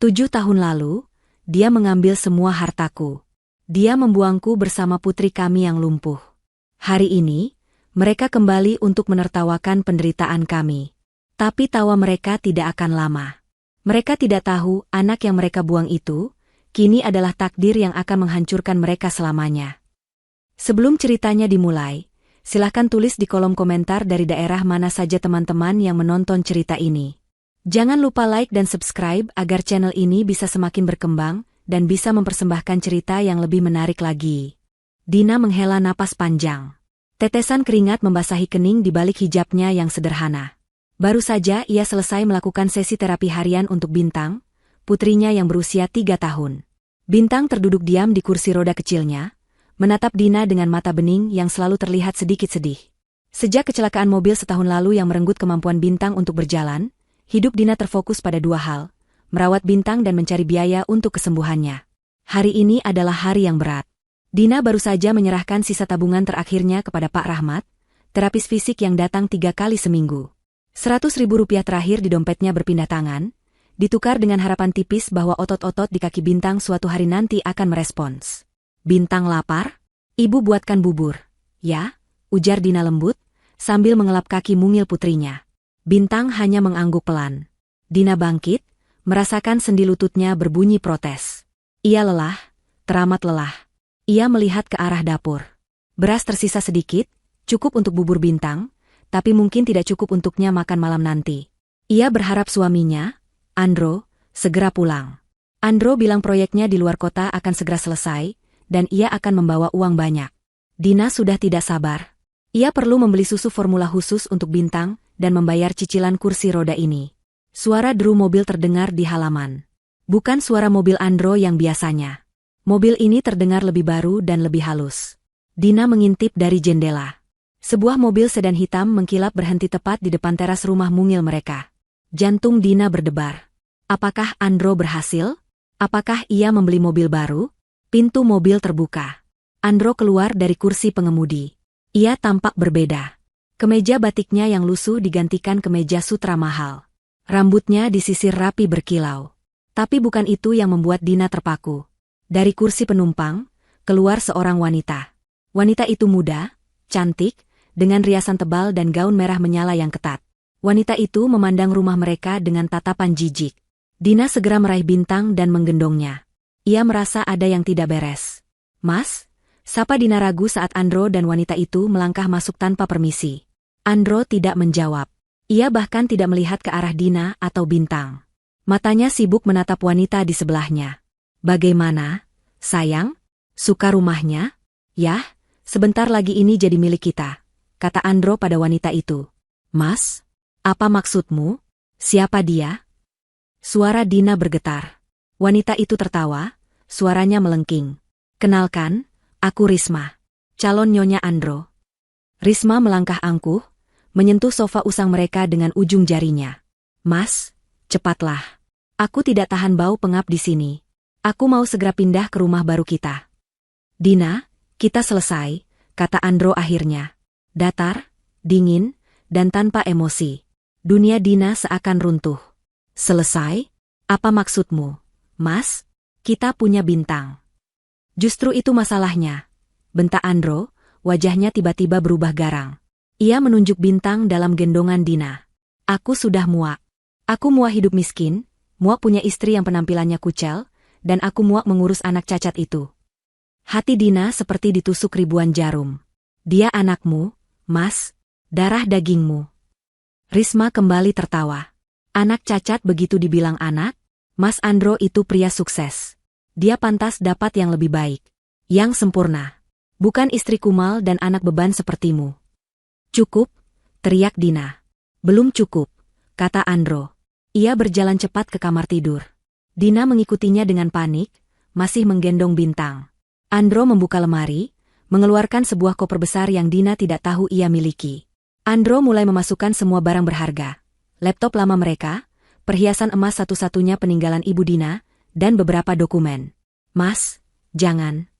7 tahun lalu, dia mengambil semua hartaku. Dia membuangku bersama putri kami yang lumpuh. Hari ini, mereka kembali untuk menertawakan penderitaan kami. Tapi tawa mereka tidak akan lama. Mereka tidak tahu anak yang mereka buang itu, kini adalah takdir yang akan menghancurkan mereka selamanya. Sebelum ceritanya dimulai, silakan tulis di kolom komentar dari daerah mana saja teman-teman yang menonton cerita ini. Jangan lupa like dan subscribe agar channel ini bisa semakin berkembang dan bisa mempersembahkan cerita yang lebih menarik lagi. Dina menghela napas panjang. Tetesan keringat membasahi kening di balik hijabnya yang sederhana. Baru saja ia selesai melakukan sesi terapi harian untuk Bintang, putrinya yang berusia 3 tahun. Bintang terduduk diam di kursi roda kecilnya, menatap Dina dengan mata bening yang selalu terlihat sedikit sedih. Sejak kecelakaan mobil setahun lalu yang merenggut kemampuan Bintang untuk berjalan, hidup Dina terfokus pada 2 hal, merawat Bintang dan mencari biaya untuk kesembuhannya. Hari ini adalah hari yang berat. Dina baru saja menyerahkan sisa tabungan terakhirnya kepada Pak Rahmat, terapis fisik yang datang 3 kali seminggu. Rp100.000 terakhir di dompetnya berpindah tangan, ditukar dengan harapan tipis bahwa otot-otot di kaki Bintang suatu hari nanti akan merespons. "Bintang lapar? Ibu buatkan bubur." "Ya," ujar Dina lembut, sambil mengelap kaki mungil putrinya. Bintang hanya mengangguk pelan. Dina bangkit, merasakan sendi lututnya berbunyi protes. Ia lelah, teramat lelah. Ia melihat ke arah dapur. Beras tersisa sedikit, cukup untuk bubur Bintang, tapi mungkin tidak cukup untuknya makan malam nanti. Ia berharap suaminya, Andro, segera pulang. Andro bilang proyeknya di luar kota akan segera selesai, dan ia akan membawa uang banyak. Dina sudah tidak sabar. Ia perlu membeli susu formula khusus untuk Bintang, dan membayar cicilan kursi roda ini. Suara deru mobil terdengar di halaman. Bukan suara mobil Andro yang biasanya. Mobil ini terdengar lebih baru dan lebih halus. Dina mengintip dari jendela. Sebuah mobil sedan hitam mengkilap berhenti tepat di depan teras rumah mungil mereka. Jantung Dina berdebar. Apakah Andro berhasil? Apakah ia membeli mobil baru? Pintu mobil terbuka. Andro keluar dari kursi pengemudi. Ia tampak berbeda. Kemeja batiknya yang lusuh digantikan kemeja sutra mahal. Rambutnya disisir rapi berkilau. Tapi bukan itu yang membuat Dina terpaku. Dari kursi penumpang, keluar seorang wanita. Wanita itu muda, cantik, dengan riasan tebal dan gaun merah menyala yang ketat. Wanita itu memandang rumah mereka dengan tatapan jijik. Dina segera meraih Bintang dan menggendongnya. Ia merasa ada yang tidak beres. "Mas?" sapa Dina ragu saat Andro dan wanita itu melangkah masuk tanpa permisi. Andro tidak menjawab. Ia bahkan tidak melihat ke arah Dina atau Bintang. Matanya sibuk menatap wanita di sebelahnya. "Bagaimana, sayang? Suka rumahnya?" "Yah, sebentar lagi ini jadi milik kita," kata Andro pada wanita itu. "Mas, apa maksudmu? Siapa dia?" Suara Dina bergetar. Wanita itu tertawa, suaranya melengking. "Kenalkan, aku Risma, calon nyonya Andro." Risma melangkah angkuh, menyentuh sofa usang mereka dengan ujung jarinya. "Mas, cepatlah. Aku tidak tahan bau pengap di sini. Aku mau segera pindah ke rumah baru kita." "Dina, kita selesai," kata Andro akhirnya. Datar, dingin, dan tanpa emosi. Dunia Dina seakan runtuh. "Selesai? Apa maksudmu, Mas? Kita punya Bintang." "Justru itu masalahnya," bentak Andro, wajahnya tiba-tiba berubah garang. Ia menunjuk Bintang dalam gendongan Dina. "Aku sudah muak. Aku muak hidup miskin, muak punya istri yang penampilannya kucel, dan aku muak mengurus anak cacat itu." Hati Dina seperti ditusuk ribuan jarum. "Dia anakmu, Mas, darah dagingmu." Risma kembali tertawa. "Anak cacat begitu dibilang anak? Mas Andro itu pria sukses. Dia pantas dapat yang lebih baik. Yang sempurna. Bukan istri kumal dan anak beban sepertimu." "Cukup," teriak Dina. "Belum cukup," kata Andro. Ia berjalan cepat ke kamar tidur. Dina mengikutinya dengan panik, masih menggendong Bintang. Andro membuka lemari, mengeluarkan sebuah koper besar yang Dina tidak tahu ia miliki. Andro mulai memasukkan semua barang berharga. Laptop lama mereka, perhiasan emas satu-satunya peninggalan ibu Dina, dan beberapa dokumen. "Mas, jangan."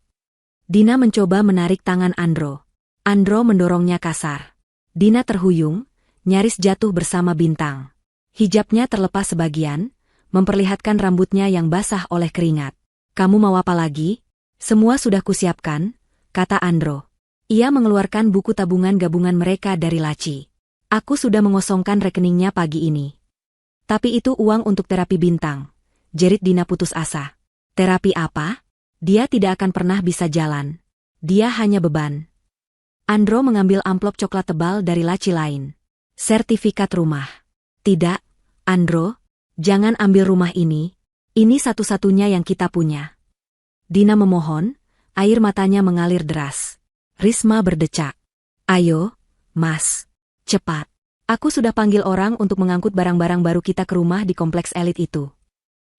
Dina mencoba menarik tangan Andro. Andro mendorongnya kasar. Dina terhuyung, nyaris jatuh bersama Bintang. Hijabnya terlepas sebagian, memperlihatkan rambutnya yang basah oleh keringat. "Kamu mau apa lagi?" "Semua sudah kusiapkan," kata Andro. Ia mengeluarkan buku tabungan gabungan mereka dari laci. "Aku sudah mengosongkan rekeningnya pagi ini." "Tapi itu uang untuk terapi bintang," jerit Dina putus asa. "Terapi apa? Dia tidak akan pernah bisa jalan. Dia hanya beban." Andro mengambil amplop coklat tebal dari laci lain. "Sertifikat rumah." "Tidak, Andro, jangan ambil rumah ini. Ini satu-satunya yang kita punya." Dina memohon, air matanya mengalir deras. Risma berdecak. "Ayo, Mas. Cepat. Aku sudah panggil orang untuk mengangkut barang-barang baru kita ke rumah di kompleks elit itu."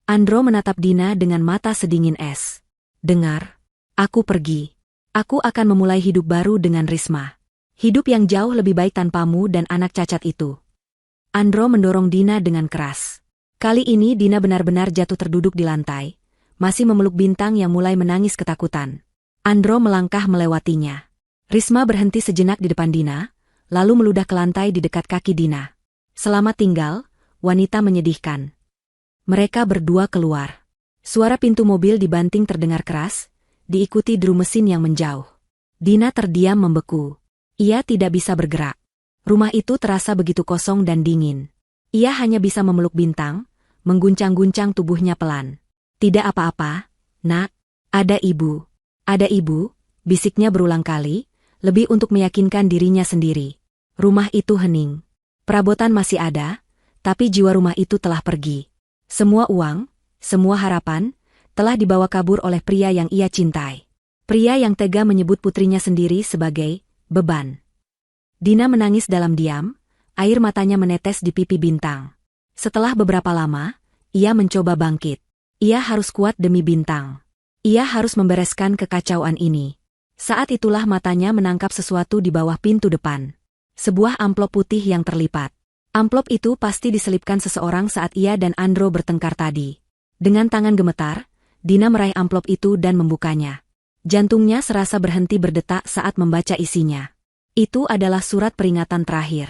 Andro menatap Dina dengan mata sedingin es. "Dengar, aku pergi. Aku akan memulai hidup baru dengan Risma. Hidup yang jauh lebih baik tanpamu dan anak cacat itu." Andro mendorong Dina dengan keras. Kali ini Dina benar-benar jatuh terduduk di lantai, masih memeluk Bintang yang mulai menangis ketakutan. Andro melangkah melewatinya. Risma berhenti sejenak di depan Dina, lalu meludah ke lantai di dekat kaki Dina. "Selamat tinggal, wanita menyedihkan." Mereka berdua keluar. Suara pintu mobil dibanting terdengar keras, diikuti deru mesin yang menjauh. Dina terdiam membeku. Ia tidak bisa bergerak. Rumah itu terasa begitu kosong dan dingin. Ia hanya bisa memeluk Bintang, mengguncang-guncang tubuhnya pelan. "Tidak apa-apa, Nak. Ada ibu. Ada ibu," bisiknya berulang kali, lebih untuk meyakinkan dirinya sendiri. Rumah itu hening. Perabotan masih ada, tapi jiwa rumah itu telah pergi. Semua uang, semua harapan, telah dibawa kabur oleh pria yang ia cintai. Pria yang tega menyebut putrinya sendiri sebagai beban. Dina menangis dalam diam, air matanya menetes di pipi Bintang. Setelah beberapa lama, ia mencoba bangkit. Ia harus kuat demi Bintang. Ia harus membereskan kekacauan ini. Saat itulah matanya menangkap sesuatu di bawah pintu depan. Sebuah amplop putih yang terlipat. Amplop itu pasti diselipkan seseorang saat ia dan Andro bertengkar tadi. Dengan tangan gemetar, Dina meraih amplop itu dan membukanya. Jantungnya serasa berhenti berdetak saat membaca isinya. Itu adalah surat peringatan terakhir.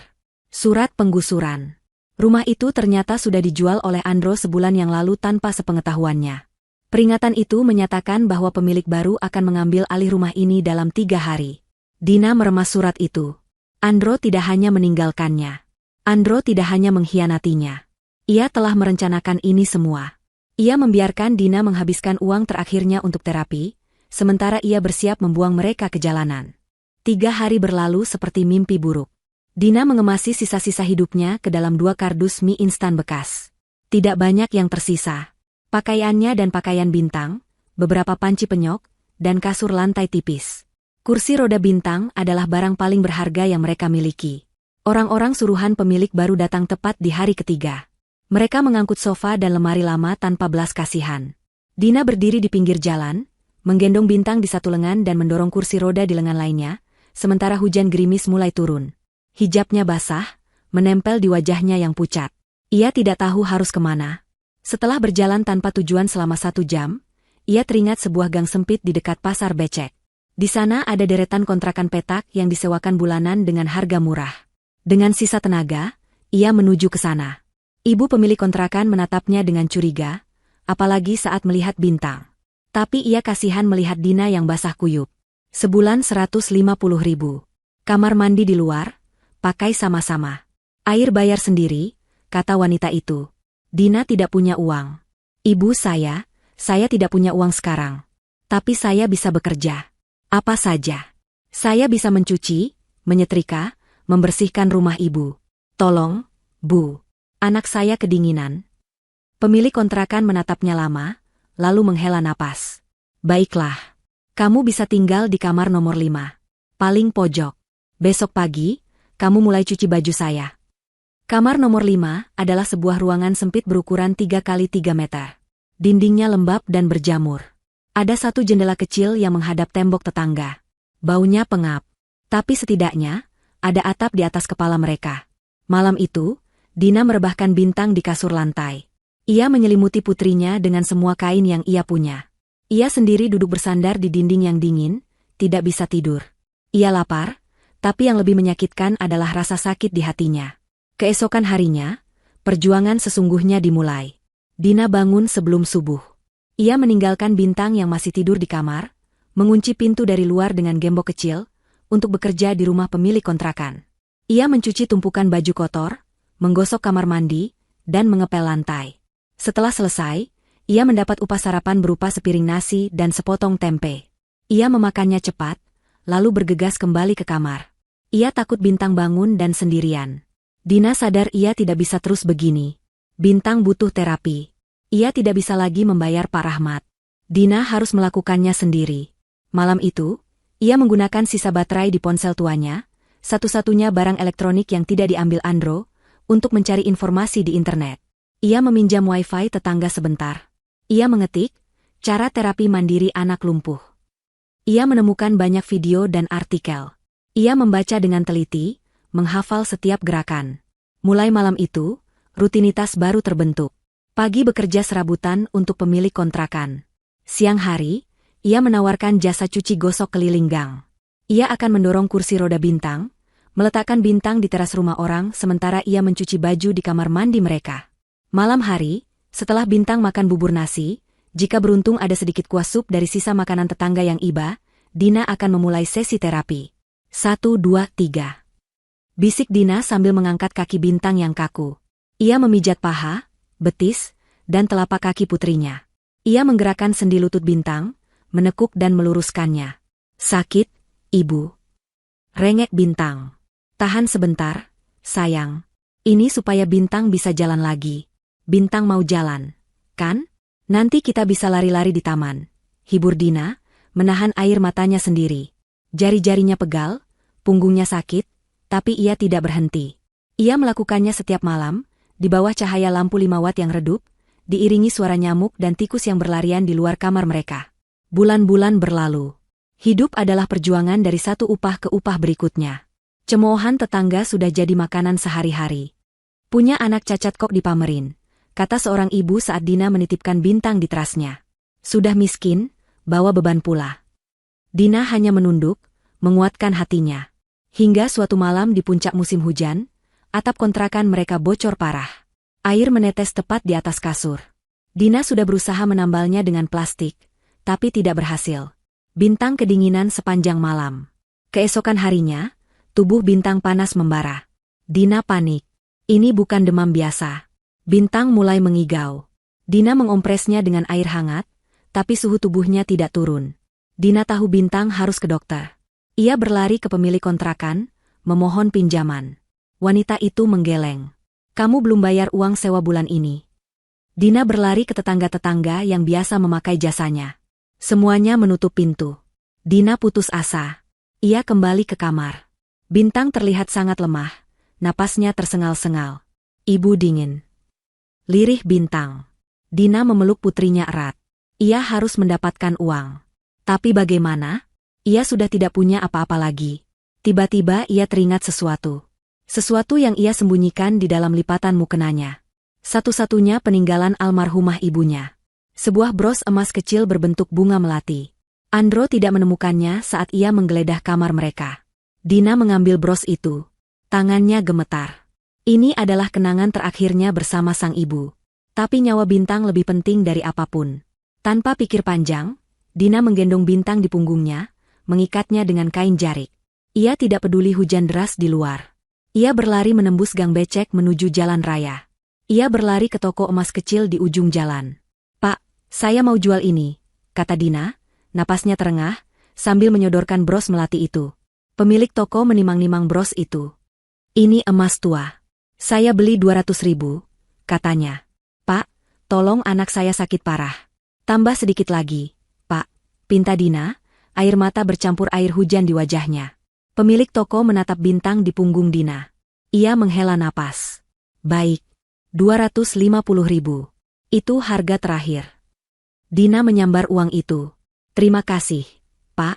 Surat penggusuran. Rumah itu ternyata sudah dijual oleh Andro sebulan yang lalu tanpa sepengetahuannya. Peringatan itu menyatakan bahwa pemilik baru akan mengambil alih rumah ini dalam 3 hari. Dina meremas surat itu. Andro tidak hanya meninggalkannya. Andro tidak hanya mengkhianatinya. Ia telah merencanakan ini semua. Ia membiarkan Dina menghabiskan uang terakhirnya untuk terapi, sementara ia bersiap membuang mereka ke jalanan. 3 hari berlalu seperti mimpi buruk. Dina mengemasi sisa-sisa hidupnya ke dalam 2 kardus mie instan bekas. Tidak banyak yang tersisa. Pakaiannya dan pakaian Bintang, beberapa panci penyok, dan kasur lantai tipis. Kursi roda Bintang adalah barang paling berharga yang mereka miliki. Orang-orang suruhan pemilik baru datang tepat di hari ketiga. Mereka mengangkut sofa dan lemari lama tanpa belas kasihan. Dina berdiri di pinggir jalan, menggendong Bintang di satu lengan dan mendorong kursi roda di lengan lainnya, sementara hujan gerimis mulai turun. Hijabnya basah, menempel di wajahnya yang pucat. Ia tidak tahu harus kemana. Setelah berjalan tanpa tujuan selama 1 jam, ia teringat sebuah gang sempit di dekat pasar becek. Di sana ada deretan kontrakan petak yang disewakan bulanan dengan harga murah. Dengan sisa tenaga, ia menuju ke sana. Ibu pemilik kontrakan menatapnya dengan curiga, apalagi saat melihat Bintang. Tapi ia kasihan melihat Dina yang basah kuyup. Sebulan 150.000. Kamar mandi di luar, pakai sama-sama. Air bayar sendiri, kata wanita itu. Dina tidak punya uang. "Ibu saya tidak punya uang sekarang. Tapi saya bisa bekerja. Apa saja. Saya bisa mencuci, menyetrika, membersihkan rumah ibu. Tolong, Bu. Anak saya kedinginan." Pemilik kontrakan menatapnya lama, lalu menghela napas. "Baiklah. Kamu bisa tinggal di kamar nomor 5. Paling pojok. Besok pagi, kamu mulai cuci baju saya." Kamar nomor 5 adalah sebuah ruangan sempit berukuran 3 kali 3 meter. Dindingnya lembab dan berjamur. Ada 1 jendela kecil yang menghadap tembok tetangga. Baunya pengap. Tapi setidaknya, ada atap di atas kepala mereka. Malam itu, Dina merebahkan Bintang di kasur lantai. Ia menyelimuti putrinya dengan semua kain yang ia punya. Ia sendiri duduk bersandar di dinding yang dingin, tidak bisa tidur. Ia lapar, tapi yang lebih menyakitkan adalah rasa sakit di hatinya. Keesokan harinya, perjuangan sesungguhnya dimulai. Dina bangun sebelum subuh. Ia meninggalkan Bintang yang masih tidur di kamar, mengunci pintu dari luar dengan gembok kecil, untuk bekerja di rumah pemilik kontrakan. Ia mencuci tumpukan baju kotor, menggosok kamar mandi, dan mengepel lantai. Setelah selesai, ia mendapat upah sarapan berupa sepiring nasi dan sepotong tempe. Ia memakannya cepat, lalu bergegas kembali ke kamar. Ia takut Bintang bangun dan sendirian. Dina sadar ia tidak bisa terus begini. Bintang butuh terapi. Ia tidak bisa lagi membayar Pak Rahmat. Dina harus melakukannya sendiri. Malam itu, ia menggunakan sisa baterai di ponsel tuanya, satu-satunya barang elektronik yang tidak diambil Andro, untuk mencari informasi di internet. Ia meminjam wifi tetangga sebentar. Ia mengetik, cara terapi mandiri anak lumpuh. Ia menemukan banyak video dan artikel. Ia membaca dengan teliti, menghafal setiap gerakan. Mulai malam itu, rutinitas baru terbentuk. Pagi bekerja serabutan untuk pemilik kontrakan. Siang hari, ia menawarkan jasa cuci gosok keliling gang. Ia akan mendorong kursi roda Bintang, meletakkan Bintang di teras rumah orang sementara ia mencuci baju di kamar mandi mereka. Malam hari, setelah Bintang makan bubur nasi, jika beruntung ada sedikit kuah sup dari sisa makanan tetangga yang iba, Dina akan memulai sesi terapi. 1, 2, 3. Bisik Dina sambil mengangkat kaki Bintang yang kaku. Ia memijat paha, betis, dan telapak kaki putrinya. Ia menggerakkan sendi lutut Bintang, menekuk dan meluruskannya. Sakit, Ibu. Rengek Bintang. Tahan sebentar, sayang. Ini supaya Bintang bisa jalan lagi. Bintang mau jalan, kan? Nanti kita bisa lari-lari di taman. Hibur Dina, menahan air matanya sendiri. Jari-jarinya pegal, punggungnya sakit, tapi ia tidak berhenti. Ia melakukannya setiap malam, di bawah cahaya lampu 5 watt yang redup, diiringi suara nyamuk dan tikus yang berlarian di luar kamar mereka. Bulan-bulan berlalu. Hidup adalah perjuangan dari satu upah ke upah berikutnya. Cemoohan tetangga sudah jadi makanan sehari-hari. Punya anak cacat kok dipamerin, kata seorang ibu saat Dina menitipkan Bintang di terasnya. Sudah miskin, bawa beban pula. Dina hanya menunduk, menguatkan hatinya. Hingga suatu malam di puncak musim hujan, atap kontrakan mereka bocor parah. Air menetes tepat di atas kasur. Dina sudah berusaha menambalnya dengan plastik, tapi tidak berhasil. Bintang kedinginan sepanjang malam. Keesokan harinya, tubuh Bintang panas membara. Dina panik. Ini bukan demam biasa. Bintang mulai mengigau. Dina mengompresnya dengan air hangat, tapi suhu tubuhnya tidak turun. Dina tahu Bintang harus ke dokter. Ia berlari ke pemilik kontrakan, memohon pinjaman. Wanita itu menggeleng. Kamu belum bayar uang sewa bulan ini. Dina berlari ke tetangga-tetangga yang biasa memakai jasanya. Semuanya menutup pintu. Dina putus asa. Ia kembali ke kamar. Bintang terlihat sangat lemah, napasnya tersengal-sengal. Ibu dingin. Lirih Bintang. Dina memeluk putrinya erat. Ia harus mendapatkan uang. Tapi bagaimana? Ia sudah tidak punya apa-apa lagi. Tiba-tiba ia teringat sesuatu. Sesuatu yang ia sembunyikan di dalam lipatan mukenanya. Satu-satunya peninggalan almarhumah ibunya. Sebuah bros emas kecil berbentuk bunga melati. Andro tidak menemukannya saat ia menggeledah kamar mereka. Dina mengambil bros itu. Tangannya gemetar. Ini adalah kenangan terakhirnya bersama sang ibu. Tapi nyawa Bintang lebih penting dari apapun. Tanpa pikir panjang, Dina menggendong Bintang di punggungnya, mengikatnya dengan kain jarik. Ia tidak peduli hujan deras di luar. Ia berlari menembus gang becek menuju jalan raya. Ia berlari ke toko emas kecil di ujung jalan. Pak, saya mau jual ini, kata Dina, napasnya terengah, sambil menyodorkan bros melati itu. Pemilik toko menimang-nimang bros itu. Ini emas tua. Saya beli 200.000, katanya. Pak, tolong anak saya sakit parah. Tambah sedikit lagi, Pak, pinta Dina, air mata bercampur air hujan di wajahnya. Pemilik toko menatap Bintang di punggung Dina. Ia menghela napas. Baik, 250.000. Itu harga terakhir. Dina menyambar uang itu. Terima kasih, Pak.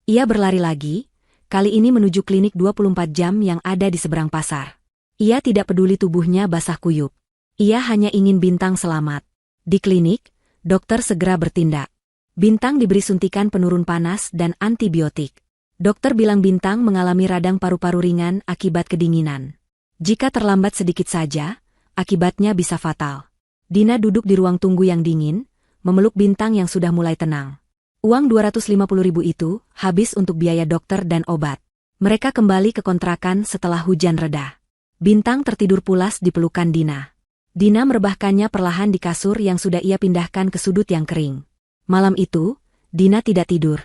Ia berlari lagi, kali ini menuju klinik 24 jam yang ada di seberang pasar. Ia tidak peduli tubuhnya basah kuyup. Ia hanya ingin Bintang selamat. Di klinik, dokter segera bertindak. Bintang diberi suntikan penurun panas dan antibiotik. Dokter bilang Bintang mengalami radang paru-paru ringan akibat kedinginan. Jika terlambat sedikit saja, akibatnya bisa fatal. Dina duduk di ruang tunggu yang dingin, memeluk Bintang yang sudah mulai tenang. Uang 250.000 itu habis untuk biaya dokter dan obat. Mereka kembali ke kontrakan setelah hujan reda. Bintang tertidur pulas di pelukan Dina. Dina merebahkannya perlahan di kasur yang sudah ia pindahkan ke sudut yang kering. Malam itu, Dina tidak tidur.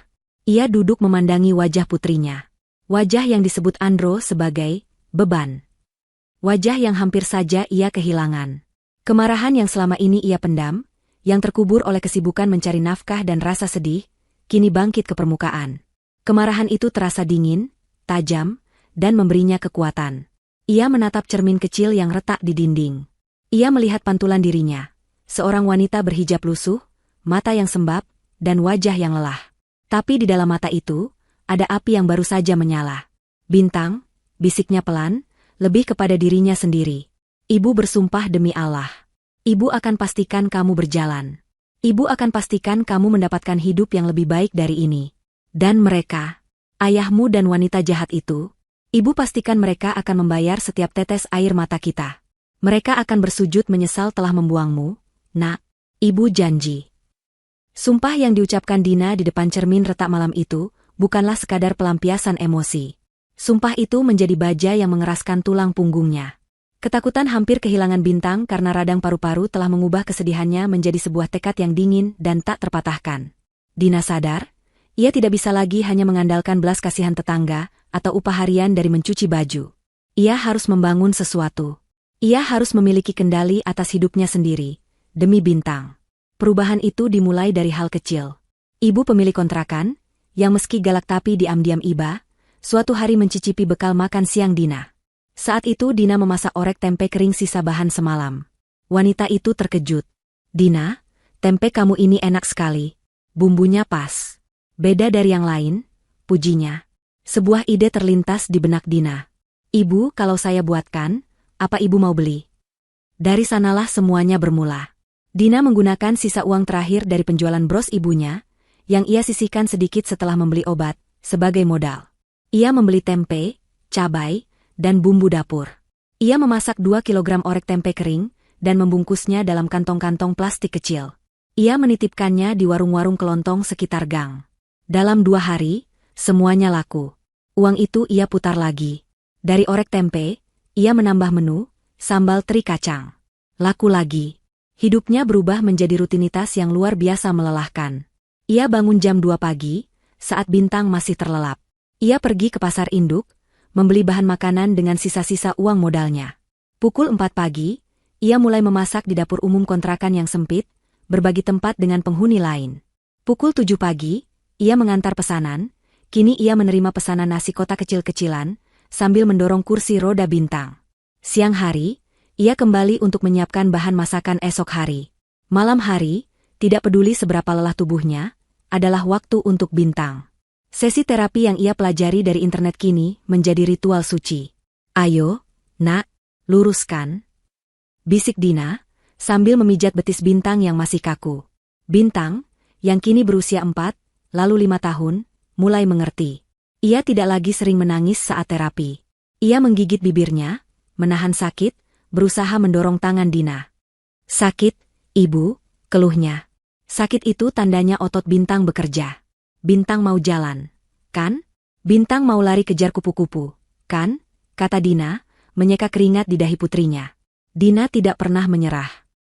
Ia duduk memandangi wajah putrinya. Wajah yang disebut Andro sebagai beban. Wajah yang hampir saja ia kehilangan. Kemarahan yang selama ini ia pendam, yang terkubur oleh kesibukan mencari nafkah dan rasa sedih, kini bangkit ke permukaan. Kemarahan itu terasa dingin, tajam, dan memberinya kekuatan. Ia menatap cermin kecil yang retak di dinding. Ia melihat pantulan dirinya. Seorang wanita berhijab lusuh, mata yang sembab, dan wajah yang lelah. Tapi di dalam mata itu, ada api yang baru saja menyala. Bintang, bisiknya pelan, lebih kepada dirinya sendiri. Ibu bersumpah demi Allah. Ibu akan pastikan kamu berjalan. Ibu akan pastikan kamu mendapatkan hidup yang lebih baik dari ini. Dan mereka, ayahmu dan wanita jahat itu, ibu pastikan mereka akan membayar setiap tetes air mata kita. Mereka akan bersujud menyesal telah membuangmu, nak. Ibu janji. Sumpah yang diucapkan Dina di depan cermin retak malam itu, bukanlah sekadar pelampiasan emosi. Sumpah itu menjadi baja yang mengeraskan tulang punggungnya. Ketakutan hampir kehilangan Bintang karena radang paru-paru telah mengubah kesedihannya menjadi sebuah tekad yang dingin dan tak terpatahkan. Dina sadar, ia tidak bisa lagi hanya mengandalkan belas kasihan tetangga atau upah harian dari mencuci baju. Ia harus membangun sesuatu. Ia harus memiliki kendali atas hidupnya sendiri, demi Bintang. Perubahan itu dimulai dari hal kecil. Ibu pemilik kontrakan, yang meski galak tapi diam-diam iba, suatu hari mencicipi bekal makan siang Dina. Saat itu Dina memasak orek tempe kering sisa bahan semalam. Wanita itu terkejut. Dina, tempe kamu ini enak sekali. Bumbunya pas. Beda dari yang lain, pujinya. Sebuah ide terlintas di benak Dina. Ibu, kalau saya buatkan, apa ibu mau beli? Dari sanalah semuanya bermula. Dina menggunakan sisa uang terakhir dari penjualan bros ibunya, yang ia sisihkan sedikit setelah membeli obat, sebagai modal. Ia membeli tempe, cabai, dan bumbu dapur. Ia memasak 2 kilogram orek tempe kering, dan membungkusnya dalam kantong-kantong plastik kecil. Ia menitipkannya di warung-warung kelontong sekitar gang. Dalam 2 hari, semuanya laku. Uang itu ia putar lagi. Dari orek tempe, ia menambah menu, sambal teri kacang. Laku lagi. Hidupnya berubah menjadi rutinitas yang luar biasa melelahkan. Ia bangun jam 2 pagi, saat Bintang masih terlelap. Ia pergi ke pasar induk, membeli bahan makanan dengan sisa-sisa uang modalnya. Pukul 4 pagi, ia mulai memasak di dapur umum kontrakan yang sempit, berbagi tempat dengan penghuni lain. Pukul 7 pagi, ia mengantar pesanan, kini ia menerima pesanan nasi kotak kecil-kecilan, sambil mendorong kursi roda Bintang. Siang hari, ia kembali untuk menyiapkan bahan masakan esok hari. Malam hari, tidak peduli seberapa lelah tubuhnya, adalah waktu untuk Bintang. Sesi terapi yang ia pelajari dari internet kini menjadi ritual suci. Ayo, nak, luruskan. Bisik Dina, sambil memijat betis Bintang yang masih kaku. Bintang, yang kini berusia 4, lalu 5 tahun, mulai mengerti. Ia tidak lagi sering menangis saat terapi. Ia menggigit bibirnya, menahan sakit, berusaha mendorong tangan Dina. Sakit, ibu, keluhnya. Sakit itu tandanya otot Bintang bekerja. Bintang mau jalan, kan? Bintang mau lari kejar kupu-kupu, kan? Kata Dina, menyeka keringat di dahi putrinya. Dina tidak pernah menyerah.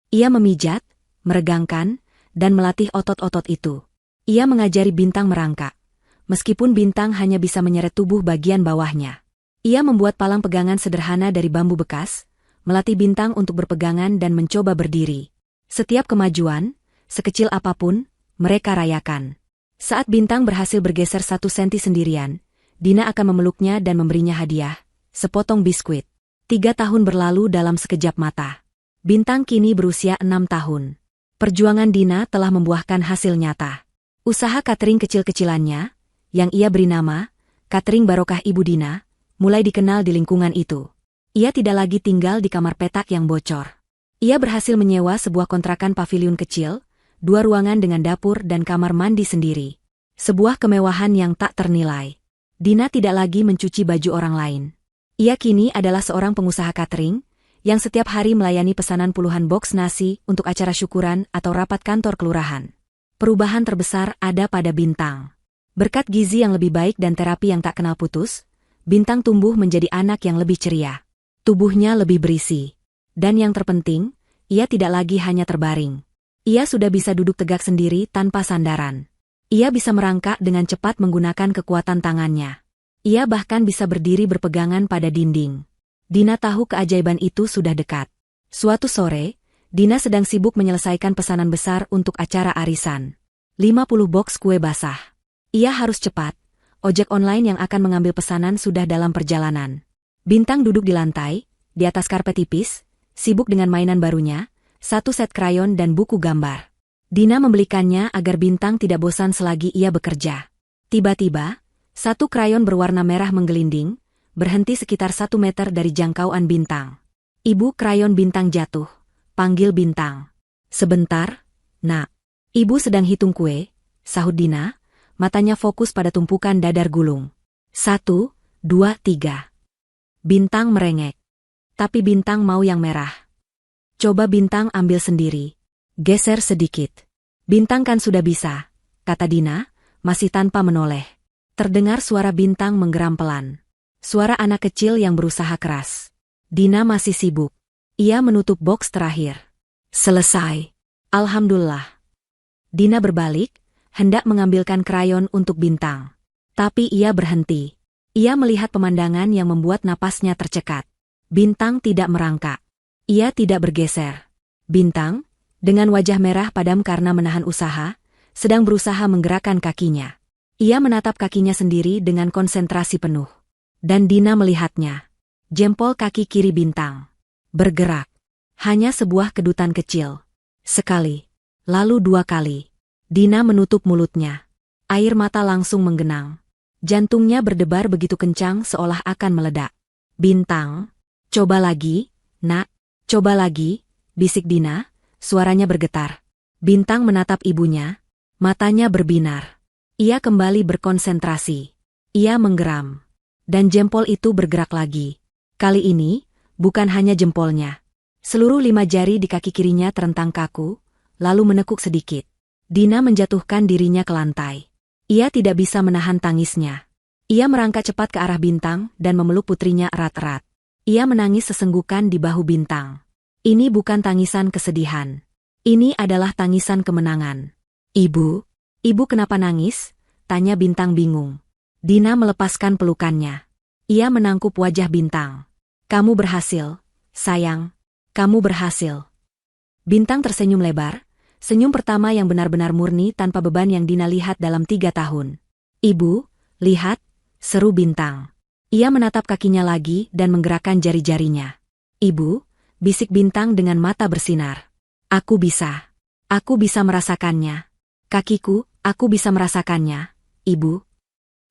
Ia memijat, meregangkan, dan melatih otot-otot itu. Ia mengajari Bintang merangkak. Meskipun Bintang hanya bisa menyeret tubuh bagian bawahnya. Ia membuat palang pegangan sederhana dari bambu bekas, melatih Bintang untuk berpegangan dan mencoba berdiri. Setiap kemajuan, sekecil apapun, mereka rayakan. Saat Bintang berhasil bergeser 1 senti sendirian, Dina akan memeluknya dan memberinya hadiah, sepotong biskuit. 3 tahun berlalu dalam sekejap mata. Bintang kini berusia 6 tahun. Perjuangan Dina telah membuahkan hasil nyata. Usaha catering kecil-kecilannya, yang ia beri nama, Catering Barokah Ibu Dina, mulai dikenal di lingkungan itu. Ia tidak lagi tinggal di kamar petak yang bocor. Ia berhasil menyewa sebuah kontrakan paviliun kecil, 2 ruangan dengan dapur dan kamar mandi sendiri. Sebuah kemewahan yang tak ternilai. Dina tidak lagi mencuci baju orang lain. Ia kini adalah seorang pengusaha catering, yang setiap hari melayani pesanan puluhan boks nasi untuk acara syukuran atau rapat kantor kelurahan. Perubahan terbesar ada pada Bintang. Berkat gizi yang lebih baik dan terapi yang tak kenal putus, Bintang tumbuh menjadi anak yang lebih ceria. Tubuhnya lebih berisi. Dan yang terpenting, ia tidak lagi hanya terbaring. Ia sudah bisa duduk tegak sendiri tanpa sandaran. Ia bisa merangkak dengan cepat menggunakan kekuatan tangannya. Ia bahkan bisa berdiri berpegangan pada dinding. Dina tahu keajaiban itu sudah dekat. Suatu sore, Dina sedang sibuk menyelesaikan pesanan besar untuk acara arisan. 50 boks kue basah. Ia harus cepat. Ojek online yang akan mengambil pesanan sudah dalam perjalanan. Bintang duduk di lantai, di atas karpet tipis, sibuk dengan mainan barunya, satu set krayon dan buku gambar. Dina membelikannya agar Bintang tidak bosan selagi ia bekerja. Tiba-tiba, satu krayon berwarna merah menggelinding, berhenti sekitar 1 meter dari jangkauan Bintang. Ibu, krayon Bintang jatuh. Panggil Bintang. Sebentar, Nak. Ibu sedang hitung kue, sahut Dina, matanya fokus pada tumpukan dadar gulung. 1, 2, 3. Bintang merengek. Tapi Bintang mau yang merah. Coba Bintang ambil sendiri. Geser sedikit. Bintang kan sudah bisa, kata Dina, masih tanpa menoleh. Terdengar suara Bintang menggeram pelan. Suara anak kecil yang berusaha keras. Dina masih sibuk. Ia menutup boks terakhir. Selesai. Alhamdulillah. Dina berbalik, hendak mengambilkan krayon untuk Bintang. Tapi ia berhenti. Ia melihat pemandangan yang membuat napasnya tercekat. Bintang tidak merangkak. Ia tidak bergeser. Bintang, dengan wajah merah padam karena menahan usaha, sedang berusaha menggerakkan kakinya. Ia menatap kakinya sendiri dengan konsentrasi penuh. Dan Dina melihatnya. Jempol kaki kiri Bintang bergerak. Hanya sebuah kedutan kecil. Sekali. Lalu 2 kali. Dina menutup mulutnya. Air mata langsung menggenang. Jantungnya berdebar begitu kencang seolah akan meledak. Bintang, coba lagi, Nak, coba lagi, bisik Dina, suaranya bergetar. Bintang menatap ibunya, matanya berbinar. Ia kembali berkonsentrasi. Ia menggeram. Dan jempol itu bergerak lagi. Kali ini, bukan hanya jempolnya. Seluruh 5 jari di kaki kirinya terentang kaku, lalu menekuk sedikit. Dina menjatuhkan dirinya ke lantai. Ia tidak bisa menahan tangisnya. Ia merangkak cepat ke arah Bintang dan memeluk putrinya erat-erat. Ia menangis sesenggukan di bahu Bintang. Ini bukan tangisan kesedihan. Ini adalah tangisan kemenangan. Ibu kenapa nangis? Tanya Bintang bingung. Dina melepaskan pelukannya. Ia menangkup wajah Bintang. Kamu berhasil, sayang. Kamu berhasil. Bintang tersenyum lebar, senyum pertama yang benar-benar murni tanpa beban yang Dina lihat dalam 3 tahun. Ibu, lihat, seru Bintang. Ia menatap kakinya lagi dan menggerakkan jari-jarinya. Ibu, bisik Bintang dengan mata bersinar. Aku bisa merasakannya. Kakiku, aku bisa merasakannya, Ibu.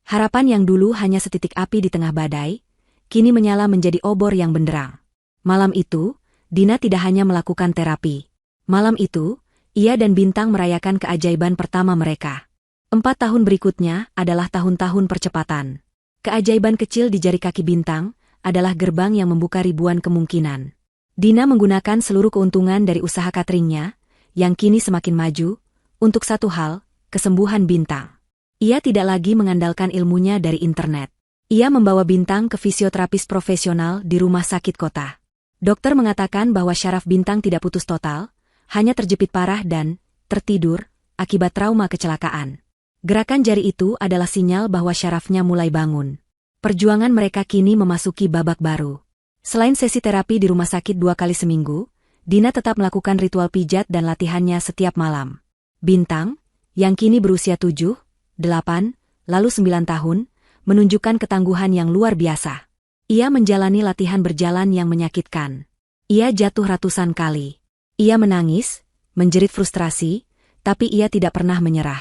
Harapan yang dulu hanya setitik api di tengah badai, kini menyala menjadi obor yang benderang. Malam itu, Dina tidak hanya melakukan terapi. Malam itu, ia dan Bintang merayakan keajaiban pertama mereka. 4 tahun berikutnya adalah tahun-tahun percepatan. Keajaiban kecil di jari kaki Bintang adalah gerbang yang membuka ribuan kemungkinan. Dina menggunakan seluruh keuntungan dari usaha cateringnya, yang kini semakin maju, untuk satu hal, kesembuhan Bintang. Ia tidak lagi mengandalkan ilmunya dari internet. Ia membawa Bintang ke fisioterapis profesional di rumah sakit kota. Dokter mengatakan bahwa syaraf Bintang tidak putus total, hanya terjepit parah dan tertidur akibat trauma kecelakaan. Gerakan jari itu adalah sinyal bahwa syarafnya mulai bangun. Perjuangan mereka kini memasuki babak baru. Selain sesi terapi di rumah sakit 2 kali seminggu, Dina tetap melakukan ritual pijat dan latihannya setiap malam. Bintang, yang kini berusia 7, 8, lalu 9 tahun, menunjukkan ketangguhan yang luar biasa. Ia menjalani latihan berjalan yang menyakitkan. Ia jatuh ratusan kali. Ia menangis, menjerit frustrasi, tapi ia tidak pernah menyerah.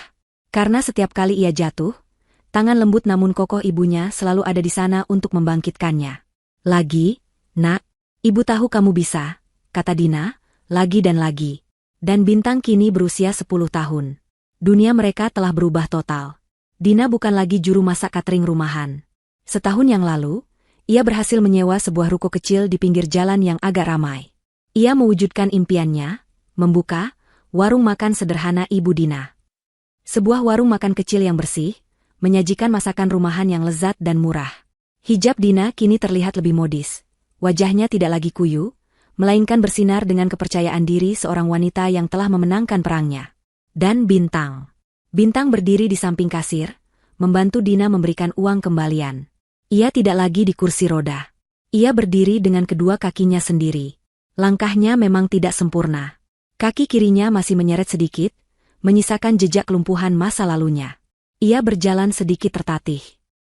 Karena setiap kali ia jatuh, tangan lembut namun kokoh ibunya selalu ada di sana untuk membangkitkannya. Lagi, Nak, ibu tahu kamu bisa, kata Dina, lagi dan lagi. Dan Bintang kini berusia 10 tahun. Dunia mereka telah berubah total. Dina bukan lagi juru masak catering rumahan. Setahun yang lalu, Ia berhasil menyewa sebuah ruko kecil di pinggir jalan yang agak ramai. Ia mewujudkan impiannya, membuka warung makan sederhana Ibu Dina. Sebuah warung makan kecil yang bersih, menyajikan masakan rumahan yang lezat dan murah. Hijab Dina kini terlihat lebih modis. Wajahnya tidak lagi kuyu, melainkan bersinar dengan kepercayaan diri seorang wanita yang telah memenangkan perangnya. Dan Bintang. Bintang berdiri di samping kasir, membantu Dina memberikan uang kembalian. Ia tidak lagi di kursi roda. Ia berdiri dengan kedua kakinya sendiri. Langkahnya memang tidak sempurna. Kaki kirinya masih menyeret sedikit, menyisakan jejak lumpuhan masa lalunya. Ia berjalan sedikit tertatih.